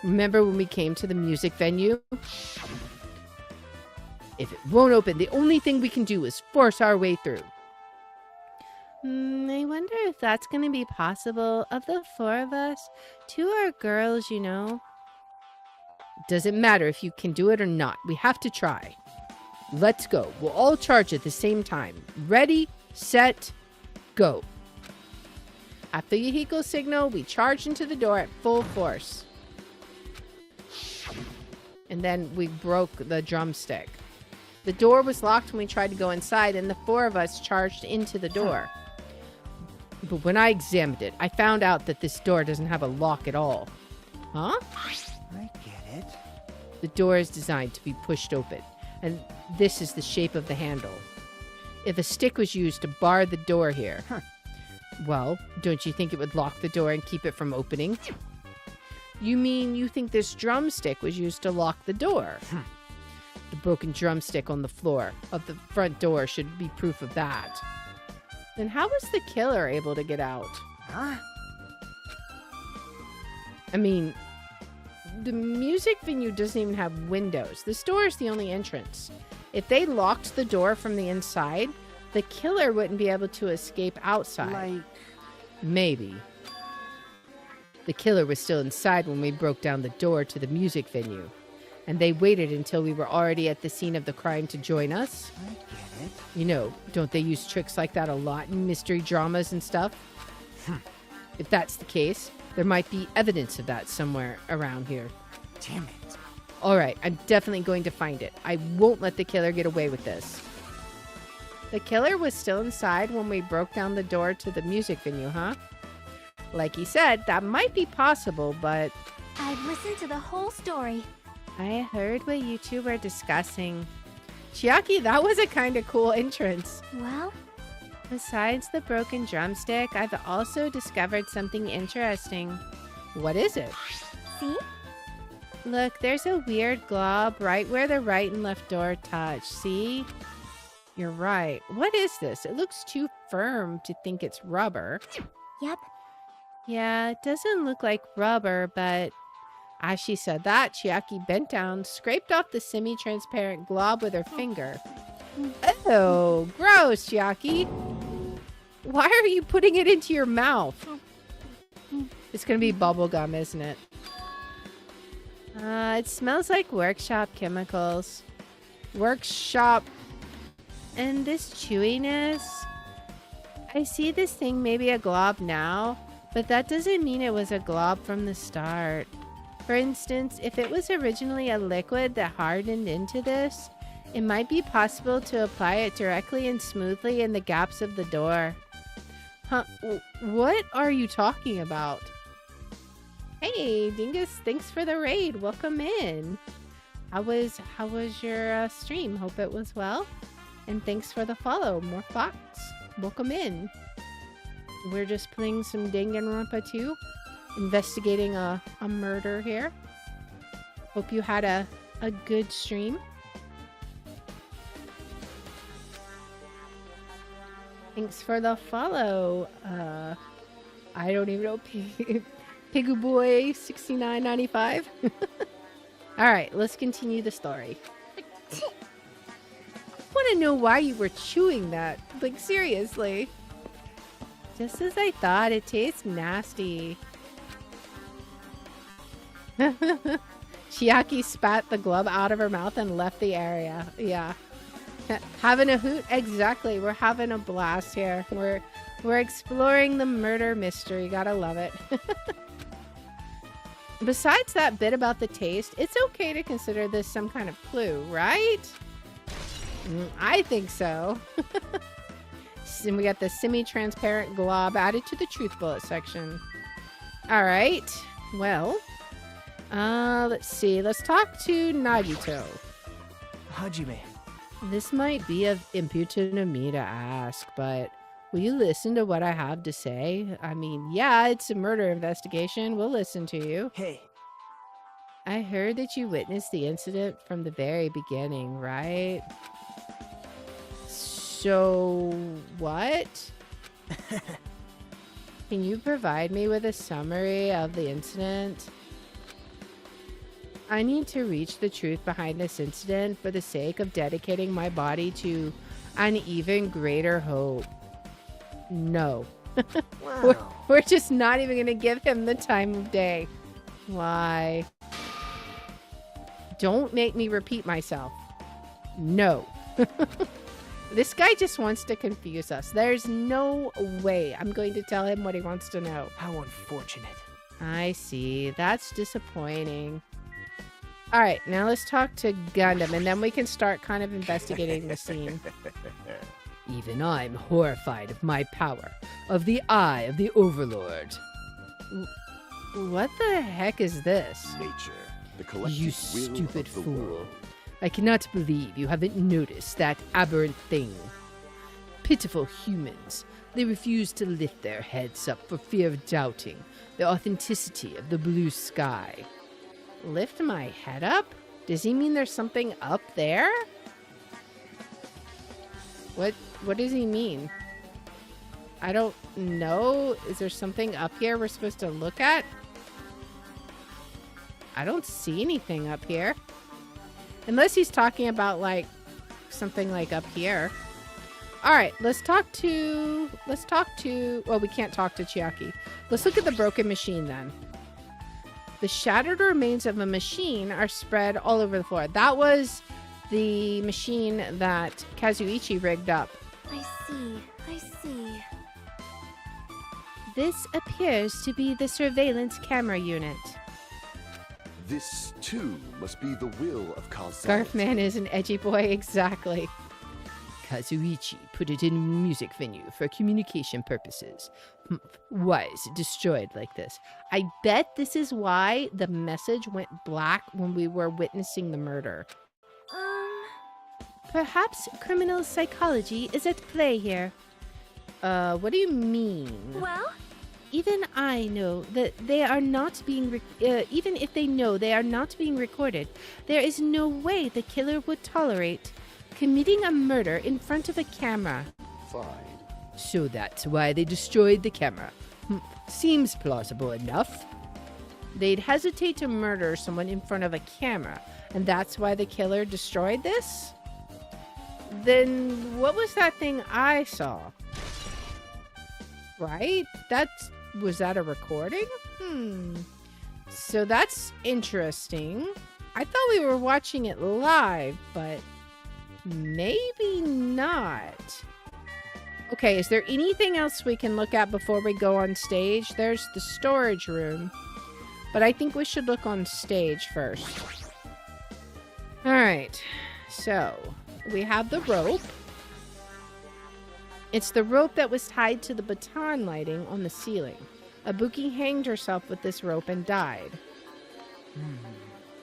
Remember when we came to the music venue? If it won't open, the only thing we can do is force our way through. I wonder if that's going to be possible. Of the four of us, two are girls, you know. Doesn't matter if you can do it or not. We have to try. Let's go. We'll all charge at the same time. Ready, set, go. At Fuyuhiko's signal, we charged into the door at full force. And then we broke the drumstick. The door was locked when we tried to go inside, and the four of us charged into the door. But when I examined it, I found out that this door doesn't have a lock at all. Huh? I get it. The door is designed to be pushed open, and this is the shape of the handle. If a stick was used to bar the door here, well, don't you think it would lock the door and keep it from opening? You mean you think this drumstick was used to lock the door? The broken drumstick on the floor of the front door should be proof of that. Then how was the killer able to get out? Huh? I mean, the music venue doesn't even have windows. This door is the only entrance. If they locked the door from the inside, the killer wouldn't be able to escape outside. Like... Maybe. The killer was still inside when we broke down the door to the music venue. And they waited until we were already at the scene of the crime to join us. I get it. You know, don't they use tricks like that a lot in mystery dramas and stuff? If that's the case, there might be evidence of that somewhere around here. Damn it. All right, I'm definitely going to find it. I won't let the killer get away with this. The killer was still inside when we broke down the door to the music venue, huh? Like he said, that might be possible, but... I've listened to the whole story. I heard what you two were discussing. Chiaki, that was a kind of cool entrance. Well? Besides the broken drumstick, I've also discovered something interesting. What is it? See? Look, there's a weird glob right where the right and left door touch. See? You're right. What is this? It looks too firm to think it's rubber. Yep. Yeah, it doesn't look like rubber, but... As she said that, Chiaki bent down, scraped off the semi-transparent glob with her finger. Oh, gross, Chiaki. Why are you putting it into your mouth? It's gonna be bubble gum, isn't it? It smells like workshop chemicals. Workshop. And this chewiness. I see this thing may be a glob now, but that doesn't mean it was a glob from the start. For instance, if it was originally a liquid that hardened into this, it might be possible to apply it directly and smoothly in the gaps of the door. Huh? What are you talking about? Hey, Dingus, thanks for the raid. Welcome in. How was your stream? Hope it was well. And thanks for the follow. More Fox. Welcome in. We're just playing some Danganronpa 2. Investigating a murder here. Hope you had a good stream. Thanks for the follow, I don't even know. Piggy Boy 69.95. All right, let's continue the story. Want to know why you were chewing that? Like, seriously. Just as I thought, it tastes nasty. Chiaki spat the glove out of her mouth and left the area. Yeah. Having a hoot? Exactly. We're having a blast here. We're exploring the murder mystery. Gotta love it. Besides that bit about the taste, it's okay to consider this some kind of clue, right? I think so. And we got the semi-transparent glob added to the truth bullet section. All right. Well, let's see. Let's talk to Nagito. Hajime. This might be impudent of me to ask, but will you listen to what I have to say? I mean, yeah, it's a murder investigation. We'll listen to you. Hey. I heard that you witnessed the incident from the very beginning, right? So, what? Can you provide me with a summary of the incident? I need to reach the truth behind this incident for the sake of dedicating my body to an even greater hope. No. Wow. We're just not even going to give him the time of day. Why? Don't make me repeat myself. No. This guy just wants to confuse us. There's no way I'm going to tell him what he wants to know. How unfortunate. I see. That's disappointing. All right, now let's talk to Gundam, and then we can start kind of investigating the scene. Even I'm horrified of my power, of the eye of the Overlord. What the heck is this? Nature, the collective You will stupid of the fool. world. I cannot believe you haven't noticed that aberrant thing. Pitiful humans. They refuse to lift their heads up for fear of doubting the authenticity of the blue sky. Lift my head up? Does he mean there's something up there? What does he mean? I don't know. Is there something up here we're supposed to look at? I don't see anything up here. Unless he's talking about, like, something like up here. All right, let's talk to, well, we can't talk to Chiaki. Let's look at the broken machine then. The shattered remains of a machine are spread all over the floor. That was the machine that Kazuichi rigged up. I see. This appears to be the surveillance camera unit. This, too, must be the will of Kazuichi. Scarfman is an edgy boy, exactly. Kazuichi put it in a music venue for communication purposes. Why is it destroyed like this? I bet this is why the message went black when we were witnessing the murder. Perhaps criminal psychology is at play here. What do you mean? Well, even I know that they are not being, even if they know they are not being recorded, there is no way the killer would tolerate committing a murder in front of a camera. Fine. So that's why they destroyed the camera. Seems plausible enough. They'd hesitate to murder someone in front of a camera, and that's why the killer destroyed this? Then what was that thing I saw? Right? Was that a recording? So that's interesting. I thought we were watching it live, but maybe not. Okay, is there anything else we can look at before we go on stage? There's the storage room, but I think we should look on stage first. All right, so we have the rope. It's the rope that was tied to the baton lighting on the ceiling. Ibuki hanged herself with this rope and died.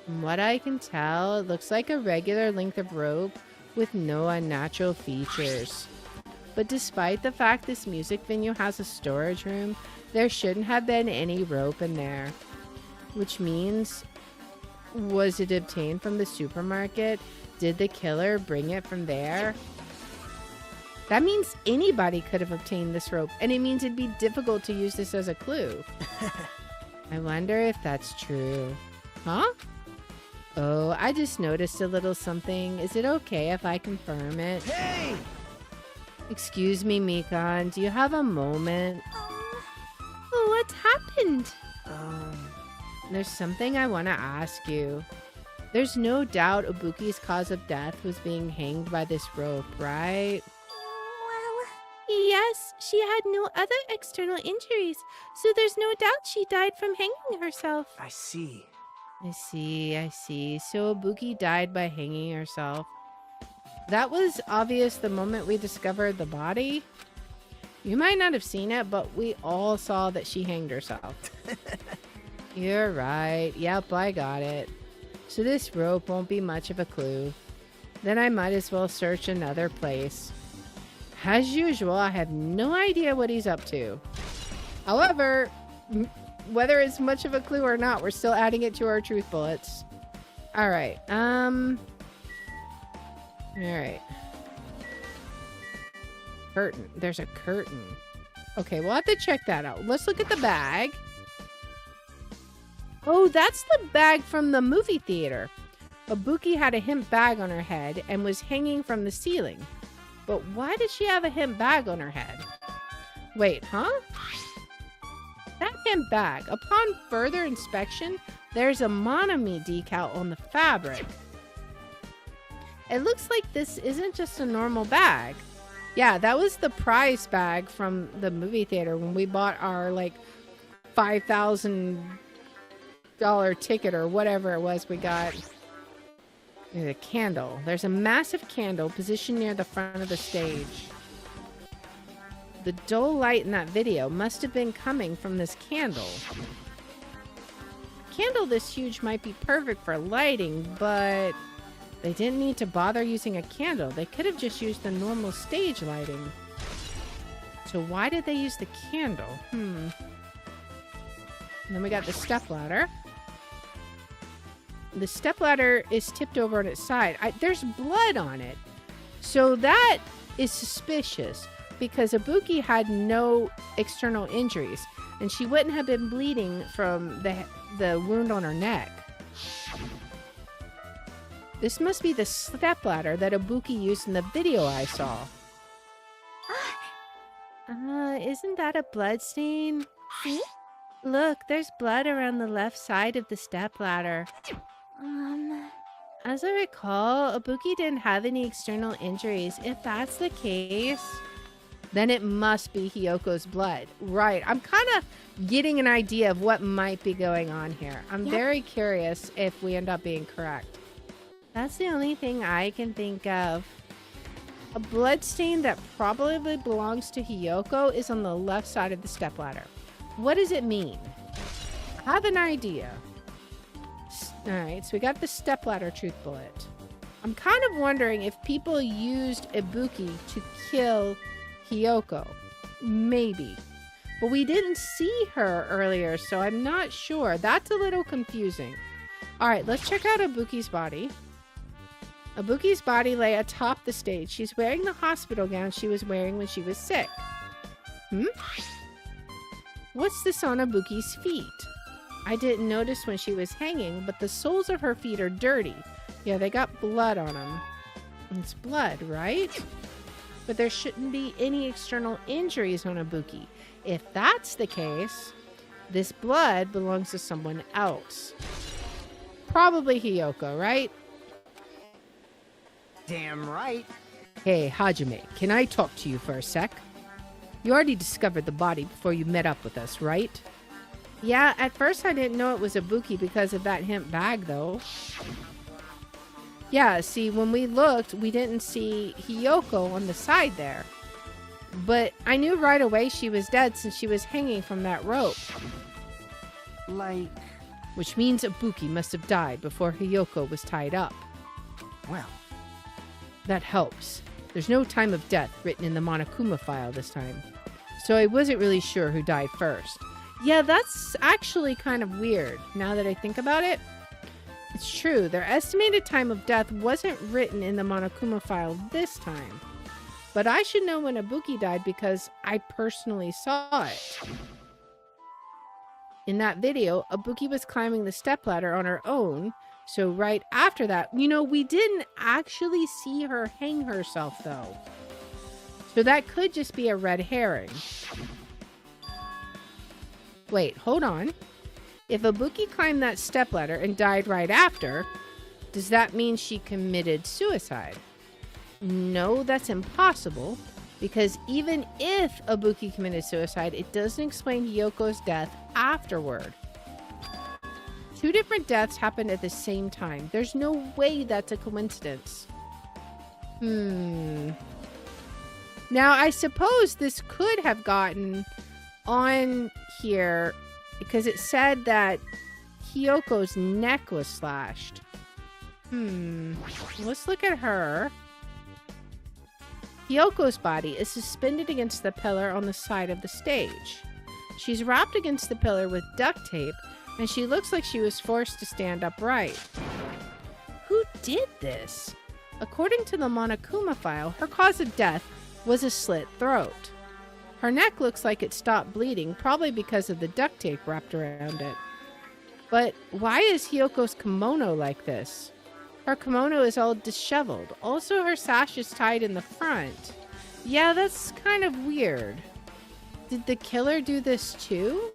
From what I can tell, it looks like a regular length of rope with no unnatural features. But despite the fact this music venue has a storage room, there shouldn't have been any rope in there. Which means, was it obtained from the supermarket? Did the killer bring it from there? That means anybody could have obtained this rope, and it means it'd be difficult to use this as a clue. I wonder if that's true. Huh? Oh, I just noticed a little something. Is it okay if I confirm it? Hey! Excuse me, Mikan. Do you have a moment? What happened? There's something I want to ask you. There's no doubt Ibuki's cause of death was being hanged by this rope, right? Yes, she had no other external injuries, so there's no doubt she died from hanging herself. I see. I see. So Ibuki died by hanging herself. That was obvious the moment we discovered the body. You might not have seen it, but we all saw that she hanged herself. You're right. Yep, I got it. So this rope won't be much of a clue. Then I might as well search another place. As usual, I have no idea what he's up to. However, whether it's much of a clue or not, we're still adding it to our truth bullets. All right. All right. Curtain. There's a curtain. Okay, we'll have to check that out. Let's look at the bag. Oh, that's the bag from the movie theater. Ibuki had a hemp bag on her head and was hanging from the ceiling. But why does she have a hemp bag on her head? Wait, huh? That hemp bag. Upon further inspection, there's a Monami decal on the fabric. It looks like this isn't just a normal bag. Yeah, that was the prize bag from the movie theater when we bought our, like, $5,000 ticket or whatever it was we got. There's a candle. There's a massive candle positioned near the front of the stage. The dull light in that video must have been coming from this candle. A candle this huge might be perfect for lighting, but they didn't need to bother using a candle. They could have just used the normal stage lighting. So why did they use the candle? And then we got the stepladder. The stepladder is tipped over on its side. There's blood on it. So that is suspicious because Ibuki had no external injuries and she wouldn't have been bleeding from the wound on her neck. This must be the stepladder that Ibuki used in the video I saw. Isn't that a blood stain? See? Look, there's blood around the left side of the stepladder. As I recall, Ibuki didn't have any external injuries. If that's the case, then it must be Hiyoko's blood. Right. I'm kind of getting an idea of what might be going on here. I'm very curious if we end up being correct. That's the only thing I can think of. A blood stain that probably belongs to Hiyoko is on the left side of the stepladder. What does it mean? I have an idea. Alright, so we got the stepladder truth bullet. I'm kind of wondering if people used Ibuki to kill Hiyoko. Maybe. But we didn't see her earlier, so I'm not sure. That's a little confusing. Alright, let's check out Ibuki's body. Ibuki's body lay atop the stage. She's wearing the hospital gown she was wearing when she was sick. What's this on Ibuki's feet? I didn't notice when she was hanging, but the soles of her feet are dirty. Yeah, they got blood on them. It's blood, right? But there shouldn't be any external injuries on Ibuki. If that's the case, this blood belongs to someone else. Probably Hiyoko, right? Damn right. Hey, Hajime, can I talk to you for a sec? You already discovered the body before you met up with us, right? Yeah, at first I didn't know it was Ibuki because of that hemp bag, though. Yeah, see, when we looked, we didn't see Hiyoko on the side there. But I knew right away she was dead since she was hanging from that rope. Like... Which means Ibuki must have died before Hiyoko was tied up. Well... That helps. There's no time of death written in the Monokuma file this time. So I wasn't really sure who died first. Yeah, that's actually kind of weird, now that I think about it. It's true, their estimated time of death wasn't written in the Monokuma file this time. but I should know when Ibuki died because I personally saw it. In that video, Ibuki was climbing the stepladder on her own, so right after that, we didn't actually see her hang herself though. So that could just be a red herring. Wait, hold on. If Ibuki climbed that stepladder and died right after, does that mean she committed suicide? No, that's impossible, because even if Ibuki committed suicide, it doesn't explain Hiyoko's death afterward. 2 different deaths happened at the same time. There's no way that's a coincidence. Now, I suppose this could have gotten on here because it said that Hiyoko's neck was slashed. Let's look at her. Hiyoko's body is suspended against the pillar on the side of the stage. She's wrapped against the pillar with duct tape, and she looks like she was forced to stand upright. Who did this? According to the Monokuma file, her cause of death was a slit throat. Her neck looks like it stopped bleeding, probably because of the duct tape wrapped around it. But why is Hiyoko's kimono like this? Her kimono is all disheveled. Also, her sash is tied in the front. Yeah, that's kind of weird. Did the killer do this too?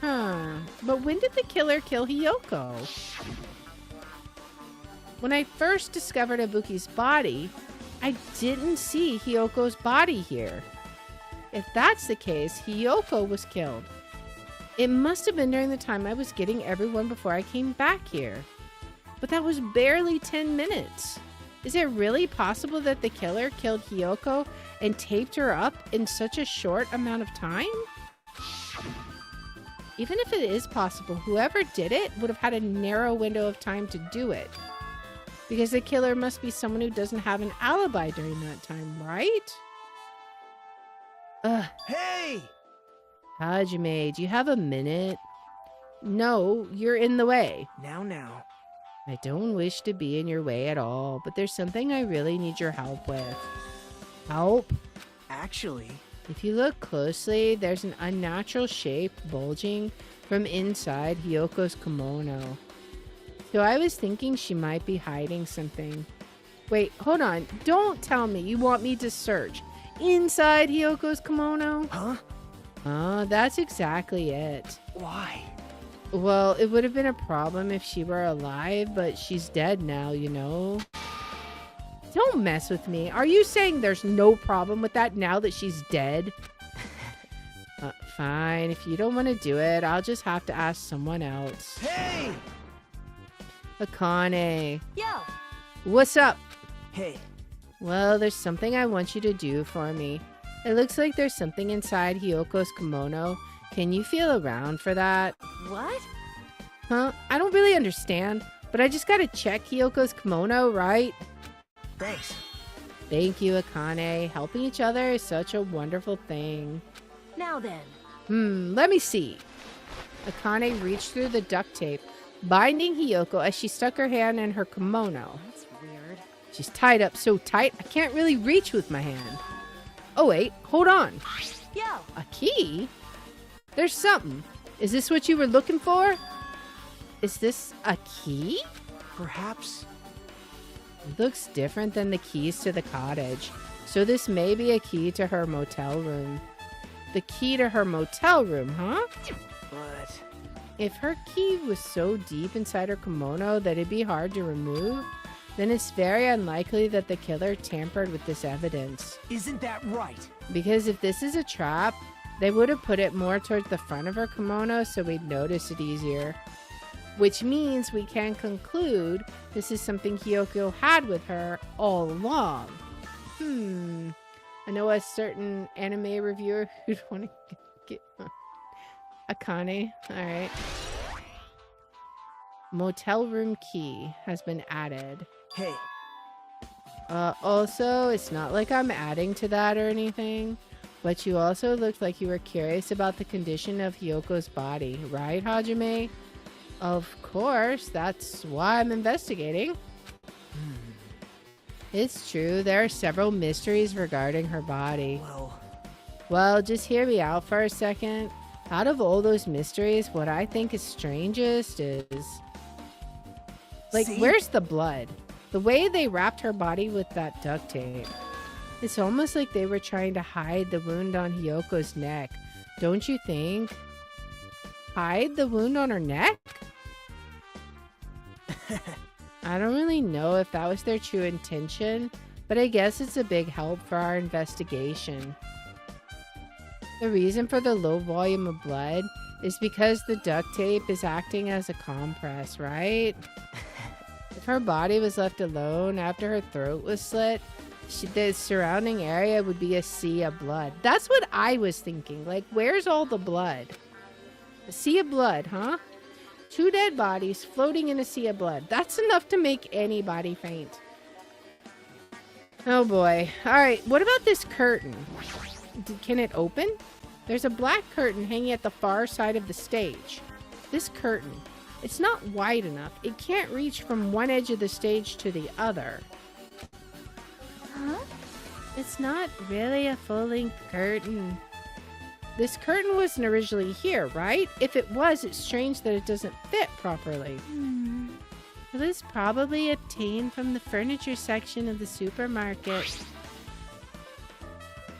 But when did the killer kill Hiyoko? When I first discovered Ibuki's body, I didn't see Hiyoko's body here. If that's the case, Hiyoko was killed. It must have been during the time I was getting everyone before I came back here. But that was barely 10 minutes. Is it really possible that the killer killed Hiyoko and taped her up in such a short amount of time? Even if it is possible, whoever did it would have had a narrow window of time to do it. Because the killer must be someone who doesn't have an alibi during that time, right? Hey! Hajime, do you have a minute? No, you're in the way. Now. I don't wish to be in your way at all, but there's something I really need your help with. Help? Actually... If you look closely, there's an unnatural shape bulging from inside Hiyoko's kimono. So I was thinking she might be hiding something. Wait, hold on. Don't tell me you want me to search inside Hiyoko's kimono? Huh? Oh, that's exactly it. Why? Well, it would have been a problem if she were alive, but she's dead now, Don't mess with me. Are you saying there's no problem with that now that she's dead? Fine. If you don't want to do it, I'll just have to ask someone else. Hey! Akane. Yo! What's up? Hey. Well, there's something I want you to do for me. It looks like there's something inside Hiyoko's kimono. Can you feel around for that? What? Huh? I don't really understand, but I just gotta check Hiyoko's kimono, right? Thanks. Thank you, Akane. Helping each other is such a wonderful thing. Now then. Let me see. Akane reached through the duct tape, binding Hiyoko as she stuck her hand in her kimono. That's weird. She's tied up so tight, I can't really reach with my hand. Oh wait, hold on. Yo! A key? There's something. Is this what you were looking for? Is this a key? Perhaps... It looks different than the keys to the cottage. So this may be a key to her motel room. The key to her motel room, huh? But... If her key was so deep inside her kimono that it'd be hard to remove, then it's very unlikely that the killer tampered with this evidence. Isn't that right? Because if this is a trap, they would have put it more towards the front of her kimono so we'd notice it easier. Which means we can conclude this is something Hiyoko had with her all along. I know a certain anime reviewer who'd want to get Akane. Alright. Motel room key has been added. Hey. Also, it's not like I'm adding to that or anything, but you also looked like you were curious about the condition of Hiyoko's body, right, Hajime? Of course, that's why I'm investigating. It's true. There are several mysteries regarding her body. Well, Well, just hear me out for a second. Out of all those mysteries, what I think is strangest is... Like, see? where's the blood? The way they wrapped her body with that duct tape. It's almost like they were trying to hide the wound on Hiyoko's neck. Don't you think? Hide the wound on her neck? I don't really know if that was their true intention, but I guess it's a big help for our investigation. The reason for the low volume of blood is because the duct tape is acting as a compress, right? If her body was left alone after her throat was slit, the surrounding area would be a sea of blood. That's what I was thinking. Like, where's all the blood? A sea of blood, huh? 2 dead bodies floating in a sea of blood. That's enough to make anybody faint. Oh boy. Alright, what about this curtain? Can it open? There's a black curtain hanging at the far side of the stage. This curtain, it's not wide enough. It can't reach from one edge of the stage to the other. Huh? It's not really a full-length curtain. This curtain wasn't originally here, right? If it was, it's strange that it doesn't fit properly. It was probably obtained from the furniture section of the supermarket.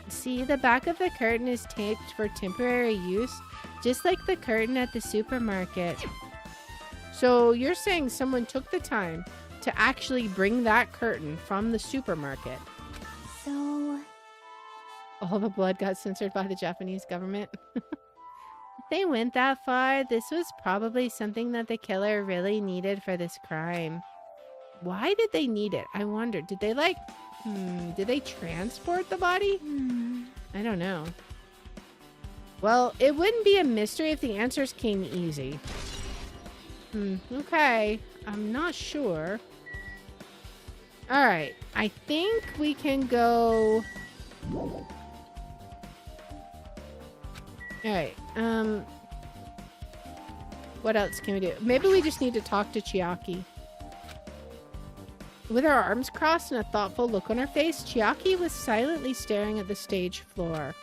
See, the back of the curtain is taped for temporary use, just like the curtain at the supermarket. So you're saying someone took the time to actually bring that curtain from the supermarket? So, All the blood got censored by the Japanese government. If they went that far, this was probably something that the killer really needed for this crime. Why did they need it? I wonder. Did they did they transport the body? I don't know. Well, it wouldn't be a mystery if the answers came easy. Okay. I'm not sure. Alright. I think we can go... Alright. What else can we do? Maybe we just need to talk to Chiaki. With her arms crossed and a thoughtful look on her face, Chiaki was silently staring at the stage floor.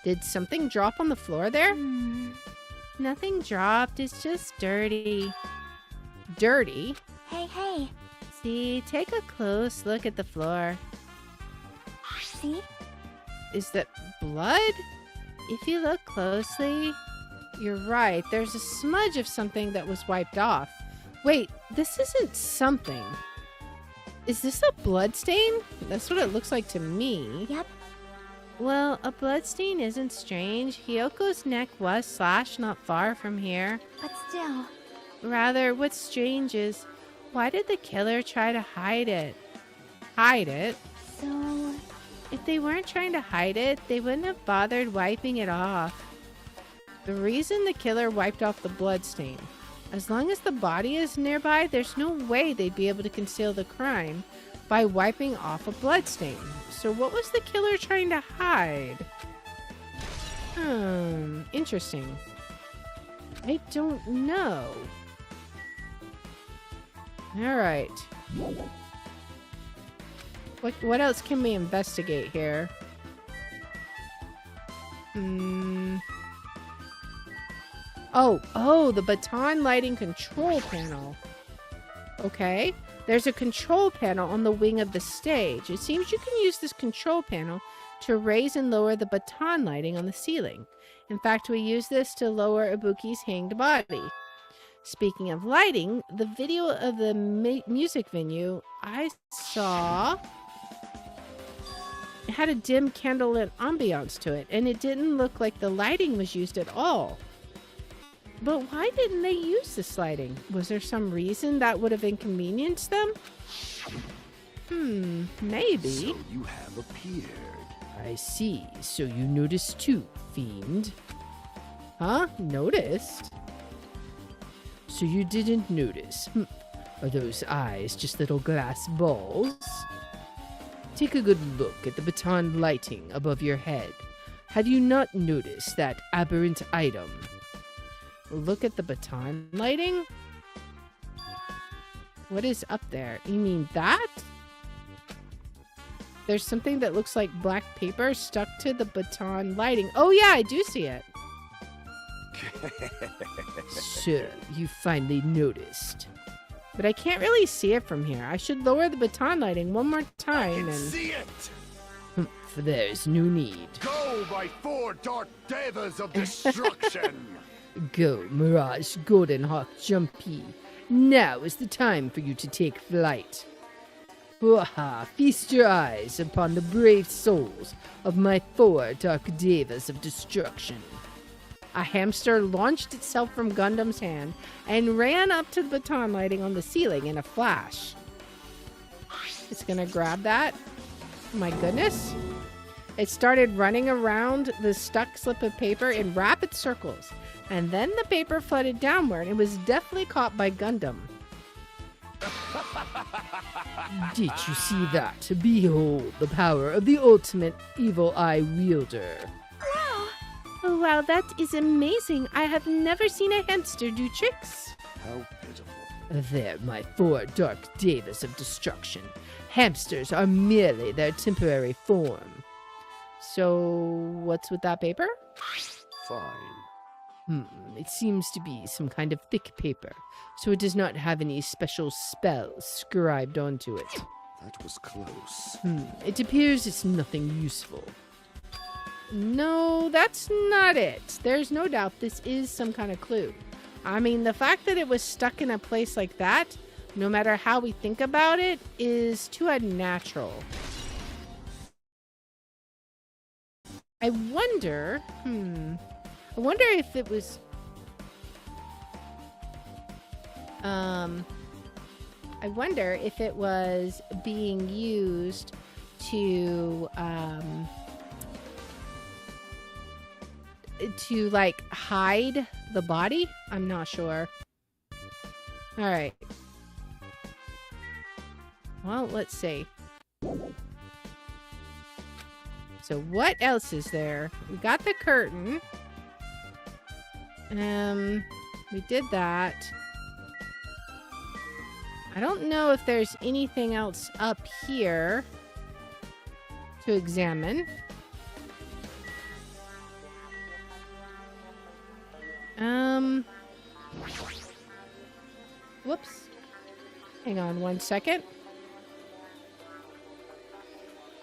Did something drop on the floor there? Nothing dropped. It's just dirty. Dirty? Hey. See, take a close look at the floor. See? Is that blood? If you look closely, you're right. There's a smudge of something that was wiped off. Wait, this isn't something. Is this a blood stain? That's what it looks like to me. Yep. Well, a blood stain isn't strange. Hiyoko's neck was slashed not far from here. But still. Rather, what's strange is, why did the killer try to hide it? Hide it? So, If they weren't trying to hide it, they wouldn't have bothered wiping it off. The reason the killer wiped off the blood stain. As long as the body is nearby, there's no way they'd be able to conceal the crime by wiping off a blood stain. So what was the killer trying to hide? Interesting. I don't know. Alright. What else can we investigate here? Oh, the baton lighting control panel. Okay. There's a control panel on the wing of the stage. It seems you can use this control panel to raise and lower the baton lighting on the ceiling. In fact, we use this to lower Ibuki's hanged body. Speaking of lighting, the video of the music venue I saw had a dim candlelit ambiance to it, and it didn't look like the lighting was used at all. But why didn't they use this lighting? Was there some reason that would have inconvenienced them? Maybe. So you have appeared. I see. So you noticed too, fiend. Huh? Noticed? So you didn't notice. Are those eyes just little glass balls? Take a good look at the baton lighting above your head. Had you not noticed that aberrant item? Look at the baton lighting? What is up there? You mean that? There's something that looks like black paper stuck to the baton lighting. Oh yeah, I do see it. So, you finally noticed. But I can't really see it from here. I should lower the baton lighting one more time and... See it! For there's no need. Go, my 4 dark devas of destruction! Go, Mirage Golden Hawk Jumpy. Now is the time for you to take flight. Waha, feast your eyes upon the brave souls of my 4 dark devas of destruction. A hamster launched itself from Gundam's hand and ran up to the baton lighting on the ceiling in a flash. It's gonna grab that. Oh my goodness. It started running around the stuck slip of paper in rapid circles, and then the paper flooded downward and was deftly caught by Gundam. Did you see that? Behold the power of the ultimate evil eye wielder. Wow! Oh, wow, that is amazing. I have never seen a hamster do tricks. How pitiful. They're my 4 dark devas of destruction. Hamsters are merely their temporary form. So, what's with that paper? Fine. It seems to be some kind of thick paper, so it does not have any special spells scribed onto it. That was close. It appears it's nothing useful. No, that's not it. There's no doubt this is some kind of clue. I mean, the fact that it was stuck in a place like that, no matter how we think about it, is too unnatural. I wonder if it was... I wonder if it was being used to like hide the body. I'm not sure. All right. Well, let's see. So what else is there? We got the curtain. We did that. I don't know if there's anything else up here to examine. Whoops. Hang on one second.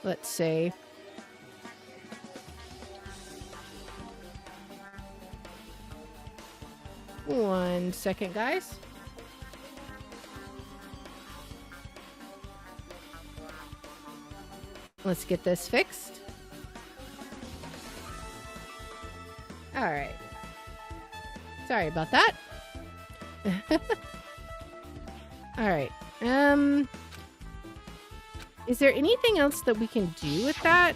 Let's see. One second, guys. Let's get this fixed. All right. Sorry about that. All right. Is there anything else that we can do with that?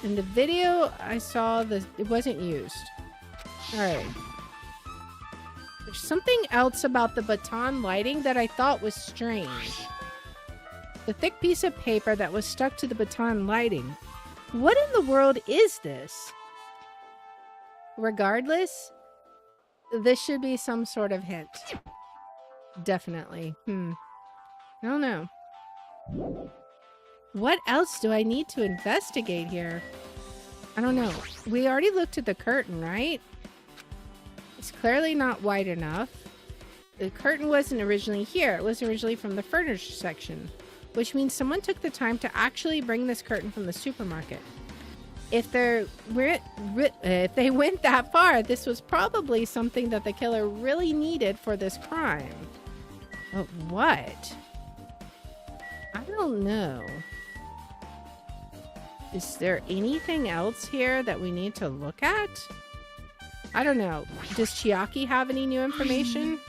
In the video, I saw it wasn't used. All right. There's something else about the baton lighting that I thought was strange. The thick piece of paper that was stuck to the baton lighting. What in the world is this? Regardless, this should be some sort of hint. Definitely. I don't know. What else do I need to investigate here? I don't know. We already looked at the curtain, right? It's clearly not wide enough. The curtain wasn't originally here. It was originally from the furniture section, which means someone took the time to actually bring this curtain from the supermarket. If they went that far, this was probably something that the killer really needed for this crime. But what? I don't know. Is there anything else here that we need to look at? I don't know. Does Chiaki have any new information?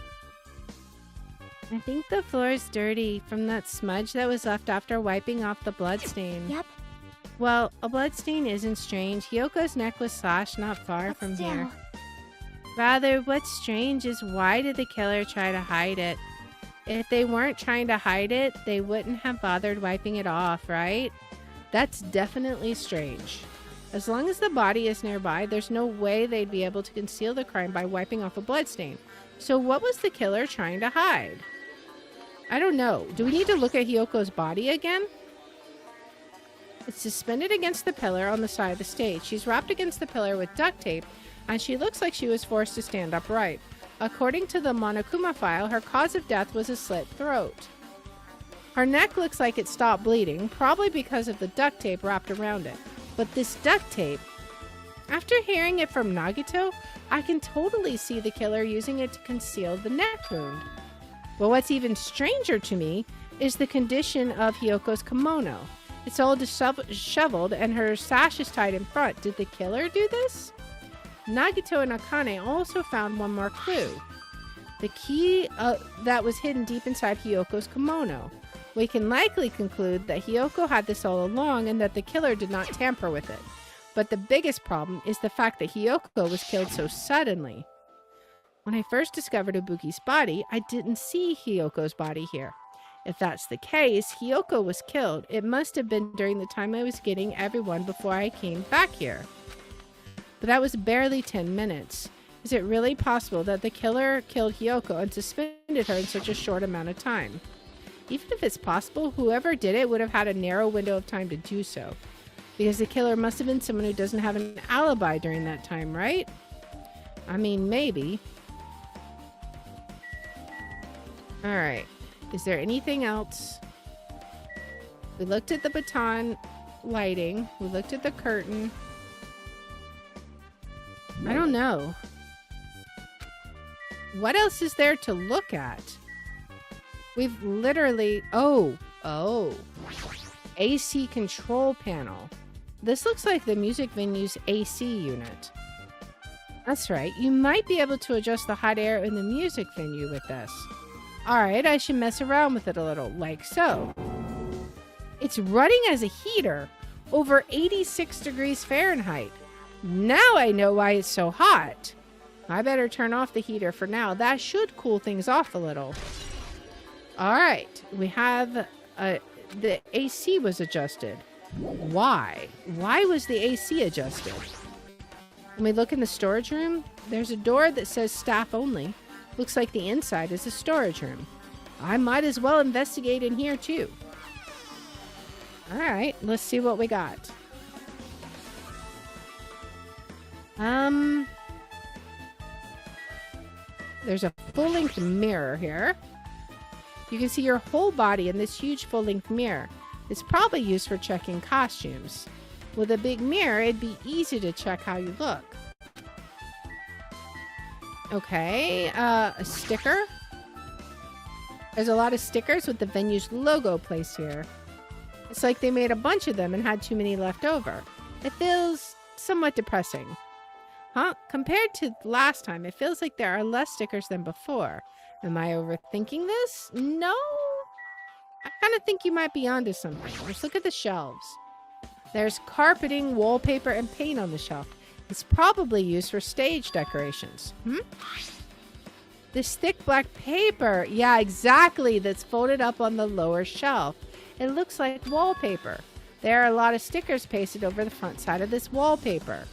I think the floor is dirty from that smudge that was left after wiping off the bloodstain. Yep. Well, a bloodstain isn't strange. Hyoko's neck was slashed not far from here. Rather, what's strange is why did the killer try to hide it? If they weren't trying to hide it, they wouldn't have bothered wiping it off, right? That's definitely strange. As long as the body is nearby, there's no way they'd be able to conceal the crime by wiping off a bloodstain. So what was the killer trying to hide? I don't know. Do we need to look at Hyoko's body again? It's suspended against the pillar on the side of the stage. She's wrapped against the pillar with duct tape, and she looks like she was forced to stand upright. According to the Monokuma file, her cause of death was a slit throat. Her neck looks like it stopped bleeding, probably because of the duct tape wrapped around it. But this duct tape, after hearing it from Nagito, I can totally see the killer using it to conceal the neck wound. But what's even stranger to me is the condition of Hiyoko's kimono. It's all disheveled and her sash is tied in front. Did the killer do this? Nagito and Akane also found one more clue. The key that was hidden deep inside Hiyoko's kimono. We can likely conclude that Hiyoko had this all along and that the killer did not tamper with it. But the biggest problem is the fact that Hiyoko was killed so suddenly. When I first discovered Ibuki's body, I didn't see Hiyoko's body here. If that's the case, Hiyoko was killed. It must have been during the time I was getting everyone before I came back here. But that was barely 10 minutes. Is it really possible that the killer killed Hiyoko and suspended her in such a short amount of time? Even if it's possible, whoever did it would have had a narrow window of time to do so. Because the killer must have been someone who doesn't have an alibi during that time, right? I mean, maybe. Alright. Is there anything else? We looked at the baton lighting. We looked at the curtain. I don't know. What else is there to look at? We've literally... Oh. AC control panel. This looks like the music venue's AC unit. That's right. You might be able to adjust the hot air in the music venue with this. Alright, I should mess around with it a little, like so. It's running as a heater, over 86 degrees Fahrenheit. Now I know why it's so hot. I better turn off the heater for now. That should cool things off a little. Alright, we have... the AC was adjusted. Why? Why was the AC adjusted? When we look in the storage room, there's a door that says staff only. Looks like the inside is a storage room. I might as well investigate in here too. Alright, let's see what we got. There's a full-length mirror here. You can see your whole body in this huge full-length mirror. It's probably used for checking costumes. With a big mirror, it'd be easy to check how you look. Okay, a sticker. There's a lot of stickers with the venue's logo placed here. It's like they made a bunch of them and had too many left over. It feels somewhat depressing. Huh? Compared to last time, it feels like there are less stickers than before. Am I overthinking this? No? I kind of think you might be onto something. Let's look at the shelves. There's carpeting, wallpaper, and paint on the shelf. It's probably used for stage decorations. This thick black paper. Yeah, exactly. That's folded up on the lower shelf. It looks like wallpaper. There are a lot of stickers pasted over the front side of this wallpaper.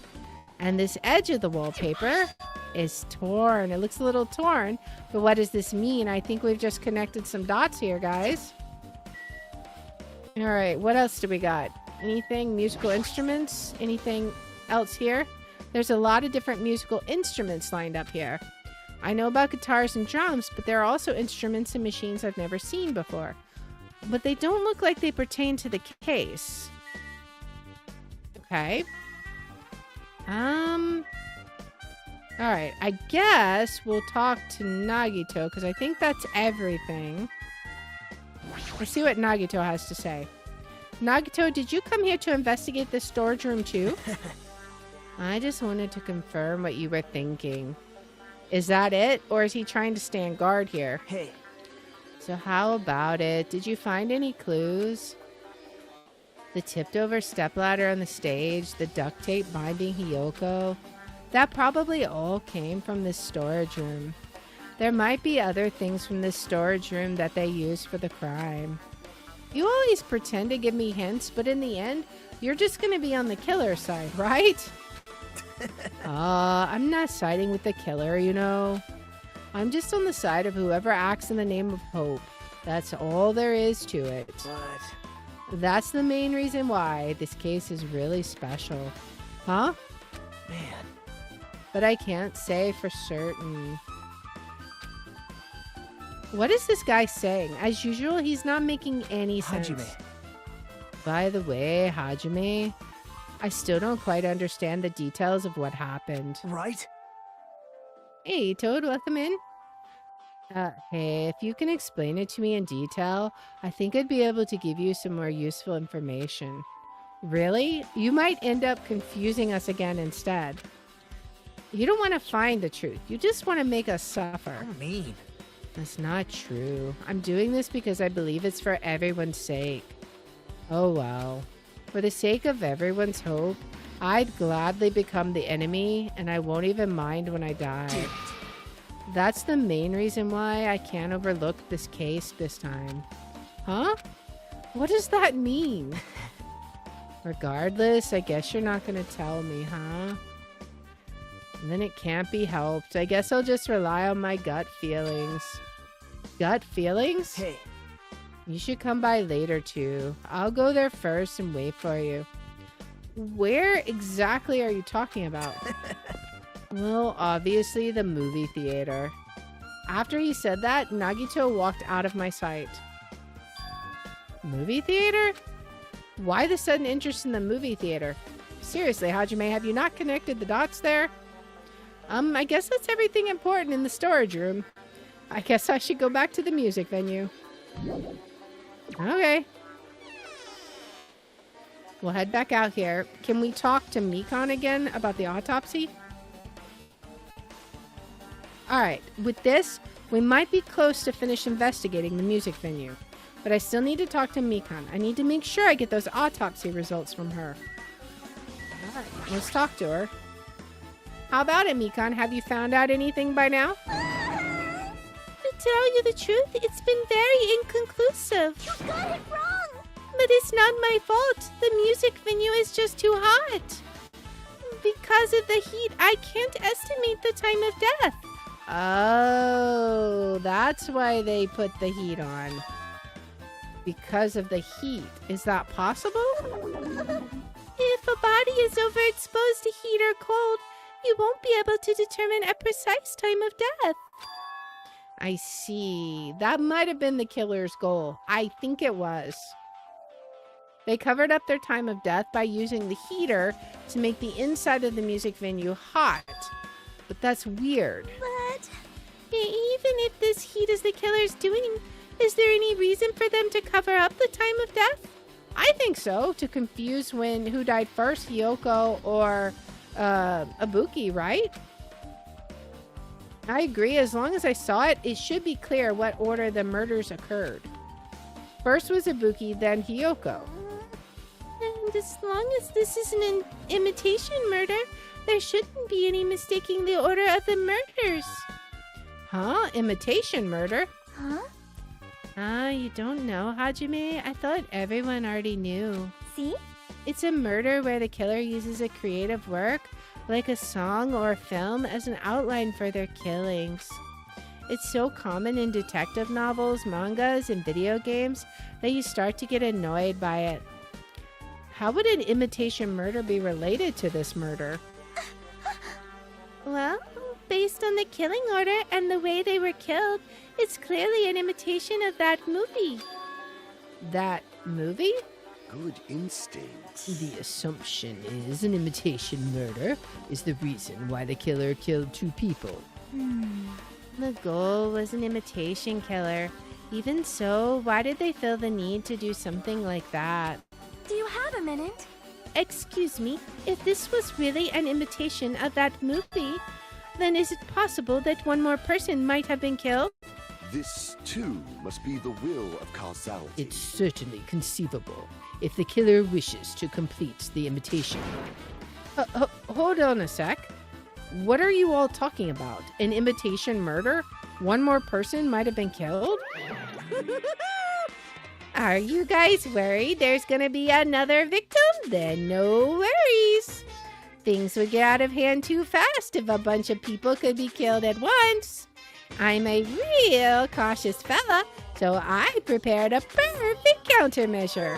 And this edge of the wallpaper is torn. It looks a little torn. But what does this mean? I think we've just connected some dots here, guys. All right, what else do we got? Anything? Musical instruments? Anything else here? There's a lot of different musical instruments lined up here. I know about guitars and drums, but there are also instruments and machines I've never seen before. But they don't look like they pertain to the case. Okay. Alright, I guess we'll talk to Nagito, because I think that's everything. Let's see what Nagito has to say. Nagito, did you come here to investigate this storage room too? I just wanted to confirm what you were thinking. Is that it? Or is he trying to stand guard here? Hey. So how about it? Did you find any clues? The tipped over stepladder on the stage, the duct tape binding Hiyoko. That probably all came from this storage room. There might be other things from this storage room that they used for the crime. You always pretend to give me hints, but in the end, you're just going to be on the killer side, right? I'm not siding with the killer, you know. I'm just on the side of whoever acts in the name of hope. That's all there is to it. But That's the main reason why this case is really special. Huh? Man. But I can't say for certain. What is this guy saying? As usual, he's not making any sense. Hajime. By the way, Hajime, I still don't quite understand the details of what happened. Right? Hey, Toad, welcome in. Hey, if you can explain it to me in detail, I think I'd be able to give you some more useful information. Really? You might end up confusing us again instead. You don't want to find the truth. You just want to make us suffer. How mean. That's not true. I'm doing this because I believe it's for everyone's sake. Oh well. For the sake of everyone's hope, I'd gladly become the enemy, and I won't even mind when I die. That's the main reason why I can't overlook this case this time. Huh? What does that mean? Regardless, I guess you're not going to tell me, huh? And then it can't be helped. I guess I'll just rely on my gut feelings. Gut feelings? Hey. You should come by later, too. I'll go there first and wait for you. Where exactly are you talking about? Well, obviously the movie theater. After he said that, Nagito walked out of my sight. Movie theater? Why the sudden interest in the movie theater? Seriously, Hajime, have you not connected the dots there? I guess that's everything important in the storage room. I guess I should go back to the music venue. Okay. We'll head back out here. Can we talk to Mikan again about the autopsy? Alright, with this, we might be close to finish investigating the music venue. But I still need to talk to Mikan. I need to make sure I get those autopsy results from her. Alright, let's talk to her. How about it, Mikan? Have you found out anything by now? To tell you the truth, it's been very inconclusive. You got it wrong! But it's not my fault. The music venue is just too hot. Because of the heat, I can't estimate the time of death. Oh, that's why they put the heat on. Because of the heat. Is that possible? If a body is overexposed to heat or cold, you won't be able to determine a precise time of death. I see. That might have been the killer's goal. I think it was. They covered up their time of death by using the heater to make the inside of the music venue hot. But that's weird. But even if this heat is the killer's doing, is there any reason for them to cover up the time of death? I think so. To confuse who died first, Hiyoko or Ibuki, right? I agree. As long as I saw it, it should be clear what order the murders occurred. First was Ibuki, then Hiyoko. And as long as this is an imitation murder, there shouldn't be any mistaking the order of the murders. Huh? Imitation murder? Huh? You don't know, Hajime? I thought everyone already knew. See? It's a murder where the killer uses a creative work, like a song or a film, as an outline for their killings. It's so common in detective novels, mangas, and video games that you start to get annoyed by it. How would an imitation murder be related to this murder? Well, based on the killing order and the way they were killed, it's clearly an imitation of that movie. That movie? Good instincts. The assumption is an imitation murder is the reason why the killer killed two people. The goal was an imitation killer. Even so, why did they feel the need to do something like that? Do you have a minute? Excuse me, if this was really an imitation of that movie, then is it possible that one more person might have been killed? This, too, must be the will of causality. It's certainly conceivable if the killer wishes to complete the imitation. Hold on a sec. What are you all talking about? An imitation murder? One more person might have been killed? Are you guys worried there's gonna be another victim? Then no worries. Things would get out of hand too fast if a bunch of people could be killed at once. I'm a real cautious fella, So I prepared a perfect countermeasure.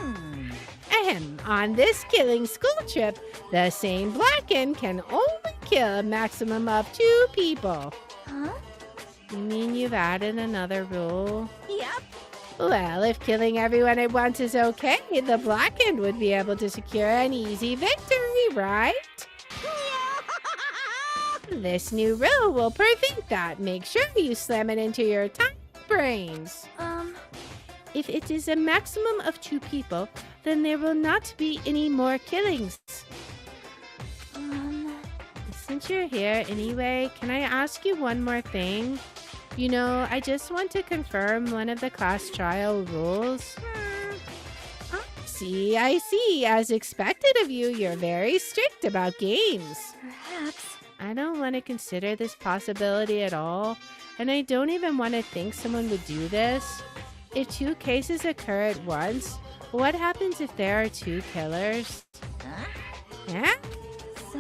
Ahem. On this killing school trip, the same Blacken can only kill a maximum of 2 people. Huh? You mean you've added another rule? Yep. Well, if killing everyone at once is okay, the Blackened would be able to secure an easy victory, right? This new rule will prevent that. Make sure you slam it into your tiny brains. If it is a maximum of 2 people, then there will not be any more killings. Since you're here anyway, can I ask you one more thing? You know, I just want to confirm one of the class trial rules. I see. As expected of you, you're very strict about games. Perhaps. I don't want to consider this possibility at all, and I don't even want to think someone would do this. If 2 cases occur at once, what happens if there are 2 killers? Yeah? So,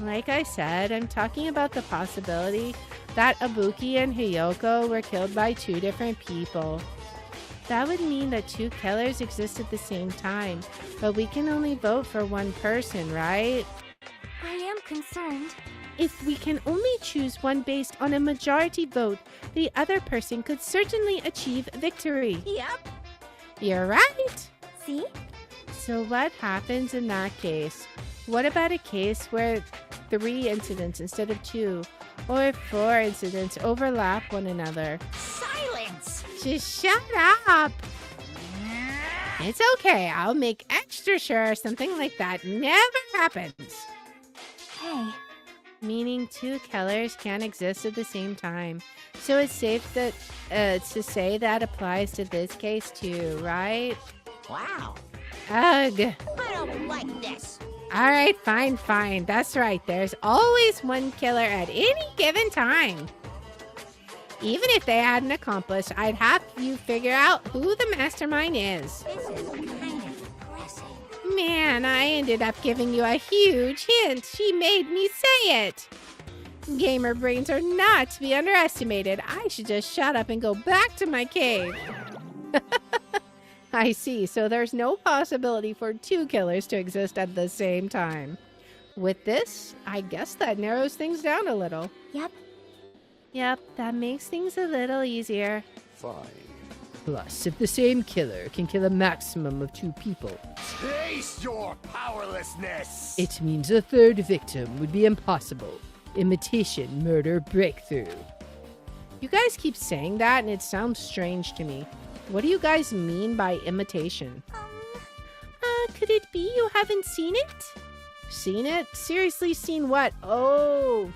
Like I said, I'm talking about the possibility that Ibuki and Hiyoko were killed by 2 different people. That would mean that 2 killers exist at the same time, but we can only vote for one person, right? I am concerned. If we can only choose one based on a majority vote, the other person could certainly achieve victory. Yep. You're right. See? So what happens in that case? What about a case where 3 incidents instead of 2, or 4 incidents overlap one another? Silence! Just shut up! It's okay. I'll make extra sure something like that never happens. Hey. Meaning 2 killers can't exist at the same time. So it's safe that to say that applies to this case too, right? Wow. Ugh. I don't like this. All right, fine. That's right. There's always one killer at any given time. Even if they had an accomplice, I'd have you figure out who the mastermind is. This is kind of depressing. Man, I ended up giving you a huge hint. She made me say it. Gamer brains are not to be underestimated. I should just shut up and go back to my cave. I see. So there's no possibility for 2 killers to exist at the same time. With this, I guess that narrows things down a little. Yep, that makes things a little easier. Fine. Plus, if the same killer can kill a maximum of 2 people, Taste your powerlessness! it means a 3rd victim would be impossible. Imitation murder breakthrough. You guys keep saying that and it sounds strange to me. What do you guys mean by imitation? Could it be you haven't seen it? Seen it? Seriously, seen what? Oh.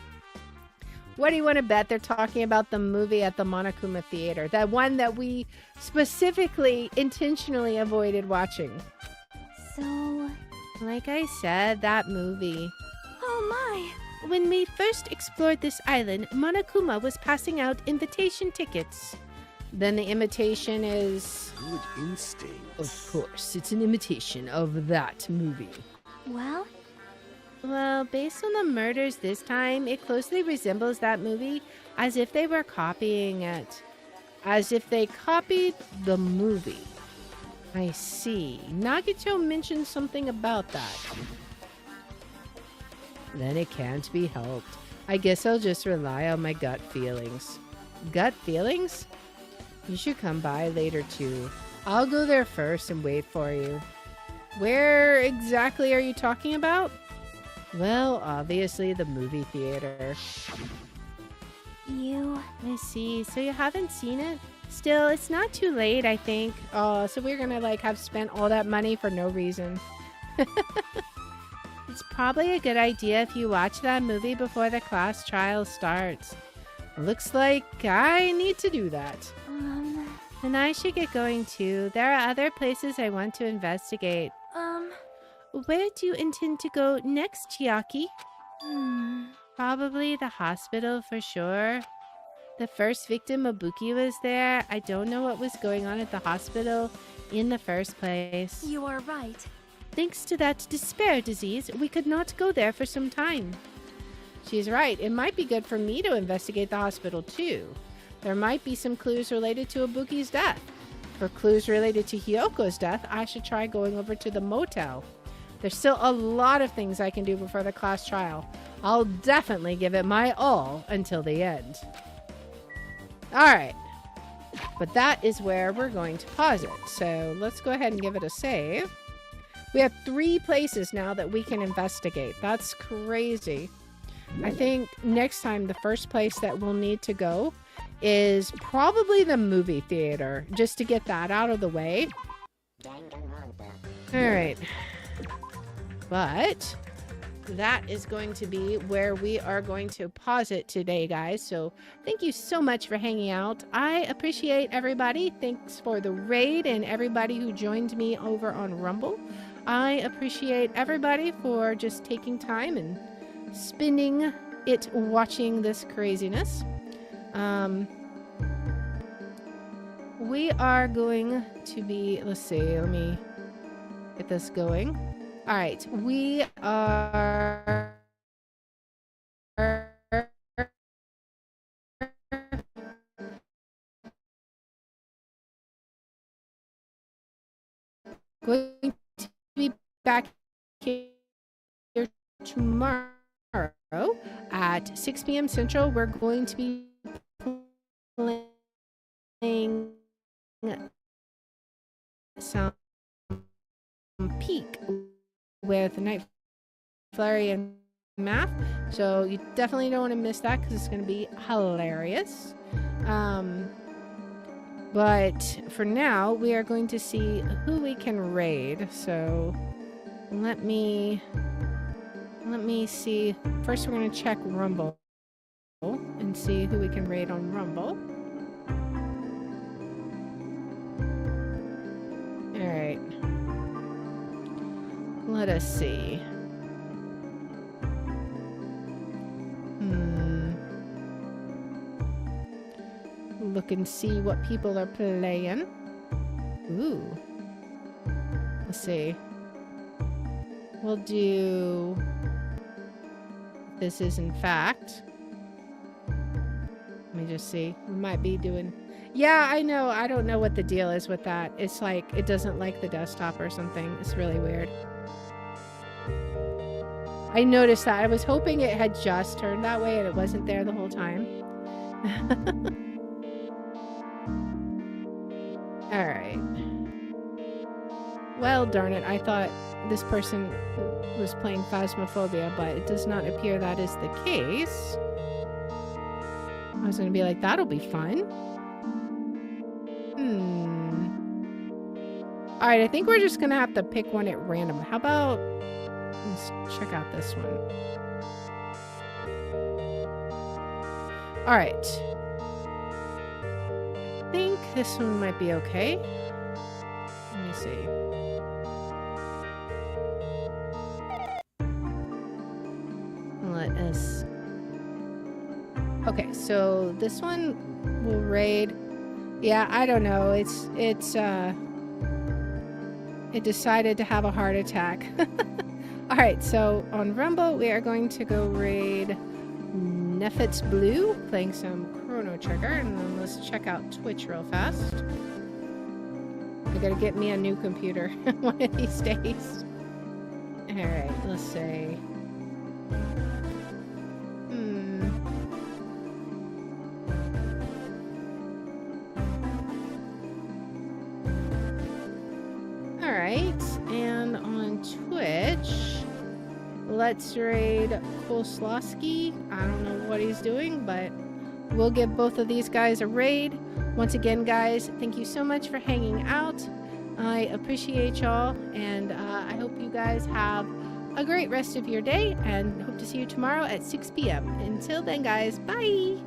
What do you want to bet they're talking about the movie at the Monokuma Theater? That one that we specifically, intentionally avoided watching. So, Like I said, that movie. oh my. When we first explored this island, Monokuma was passing out invitation tickets. Then the imitation is... Good instinct. Of course, it's an imitation of that movie. Well, based on the murders this time, it closely resembles that movie as if they were copying it. As if they copied the movie. I see. Nagito mentioned something about that. Then it can't be helped. I guess I'll just rely on my gut feelings. Gut feelings? You should come by later too. I'll go there first and wait for you. Where exactly are you talking about? Well, obviously the movie theater. I see. So you haven't seen it? Still, it's not too late, I think. Oh, so we're gonna have spent all that money for no reason. It's probably a good idea if you watch that movie before the class trial starts. Looks like I need to do that. And I should get going too. There are other places I want to investigate. Where do you intend to go next, Chiaki? Probably the hospital for sure. The first victim, Ibuki, was there. I don't know what was going on at the hospital in the first place. You are right. Thanks to that despair disease, we could not go there for some time. She's right. It might be good for me to investigate the hospital too. There might be some clues related to Ibuki's death. For clues related to Hyoko's death, I should try going over to the motel. There's still a lot of things I can do before the class trial. I'll definitely give it my all until the end. Alright. But that is where we're going to pause it. So let's go ahead and give it a save. We have 3 places now that we can investigate. That's crazy. I think next time the first place that we'll need to go is probably the movie theater, just to get that out of the way. Alright. But that is going to be where we are going to pause it today, guys. So thank you so much for hanging out. I appreciate everybody. Thanks for the raid and everybody who joined me over on Rumble. I appreciate everybody for just taking time and spending it watching this craziness. We are going to be, let's see, let me get this going. All right, we are going to be back here tomorrow at 6 p.m. Central. We're going to be playing some Peak with Night Flurry and Math. So you definitely don't want to miss that because it's going to be hilarious. But for now, we are going to see who we can raid. So let me see. First, we're going to check Rumble and see who we can raid on Rumble. All right. Let us see. Look and see what people are playing. Ooh. Let's see. We'll do... This is in fact... Let me just see. We might be doing... Yeah, I know. I don't know what the deal is with that. It's like, it doesn't like the desktop or something. It's really weird. I noticed that. I was hoping it had just turned that way and it wasn't there the whole time. Alright. Well, darn it. I thought this person was playing Phasmophobia, but it does not appear that is the case. I was going to be like, that'll be fun. Alright, I think we're just going to have to pick one at random. How about... Let's check out this one. Alright. I think this one might be okay. Let me see. Let us... Okay, so this one will raid... Yeah, I don't know. It decided to have a heart attack. Alright, so on Rumble, we are going to go raid Neffets Blue, playing some Chrono Trigger, and then let's check out Twitch real fast. I gotta get me a new computer one of these days. Alright, let's see. Alright, and on Twitch, let's raid Kolslowski. I don't know what he's doing, but we'll give both of these guys a raid. Once again, guys, thank you so much for hanging out. I appreciate y'all, and I hope you guys have a great rest of your day, and hope to see you tomorrow at 6 p.m. Until then, guys, bye!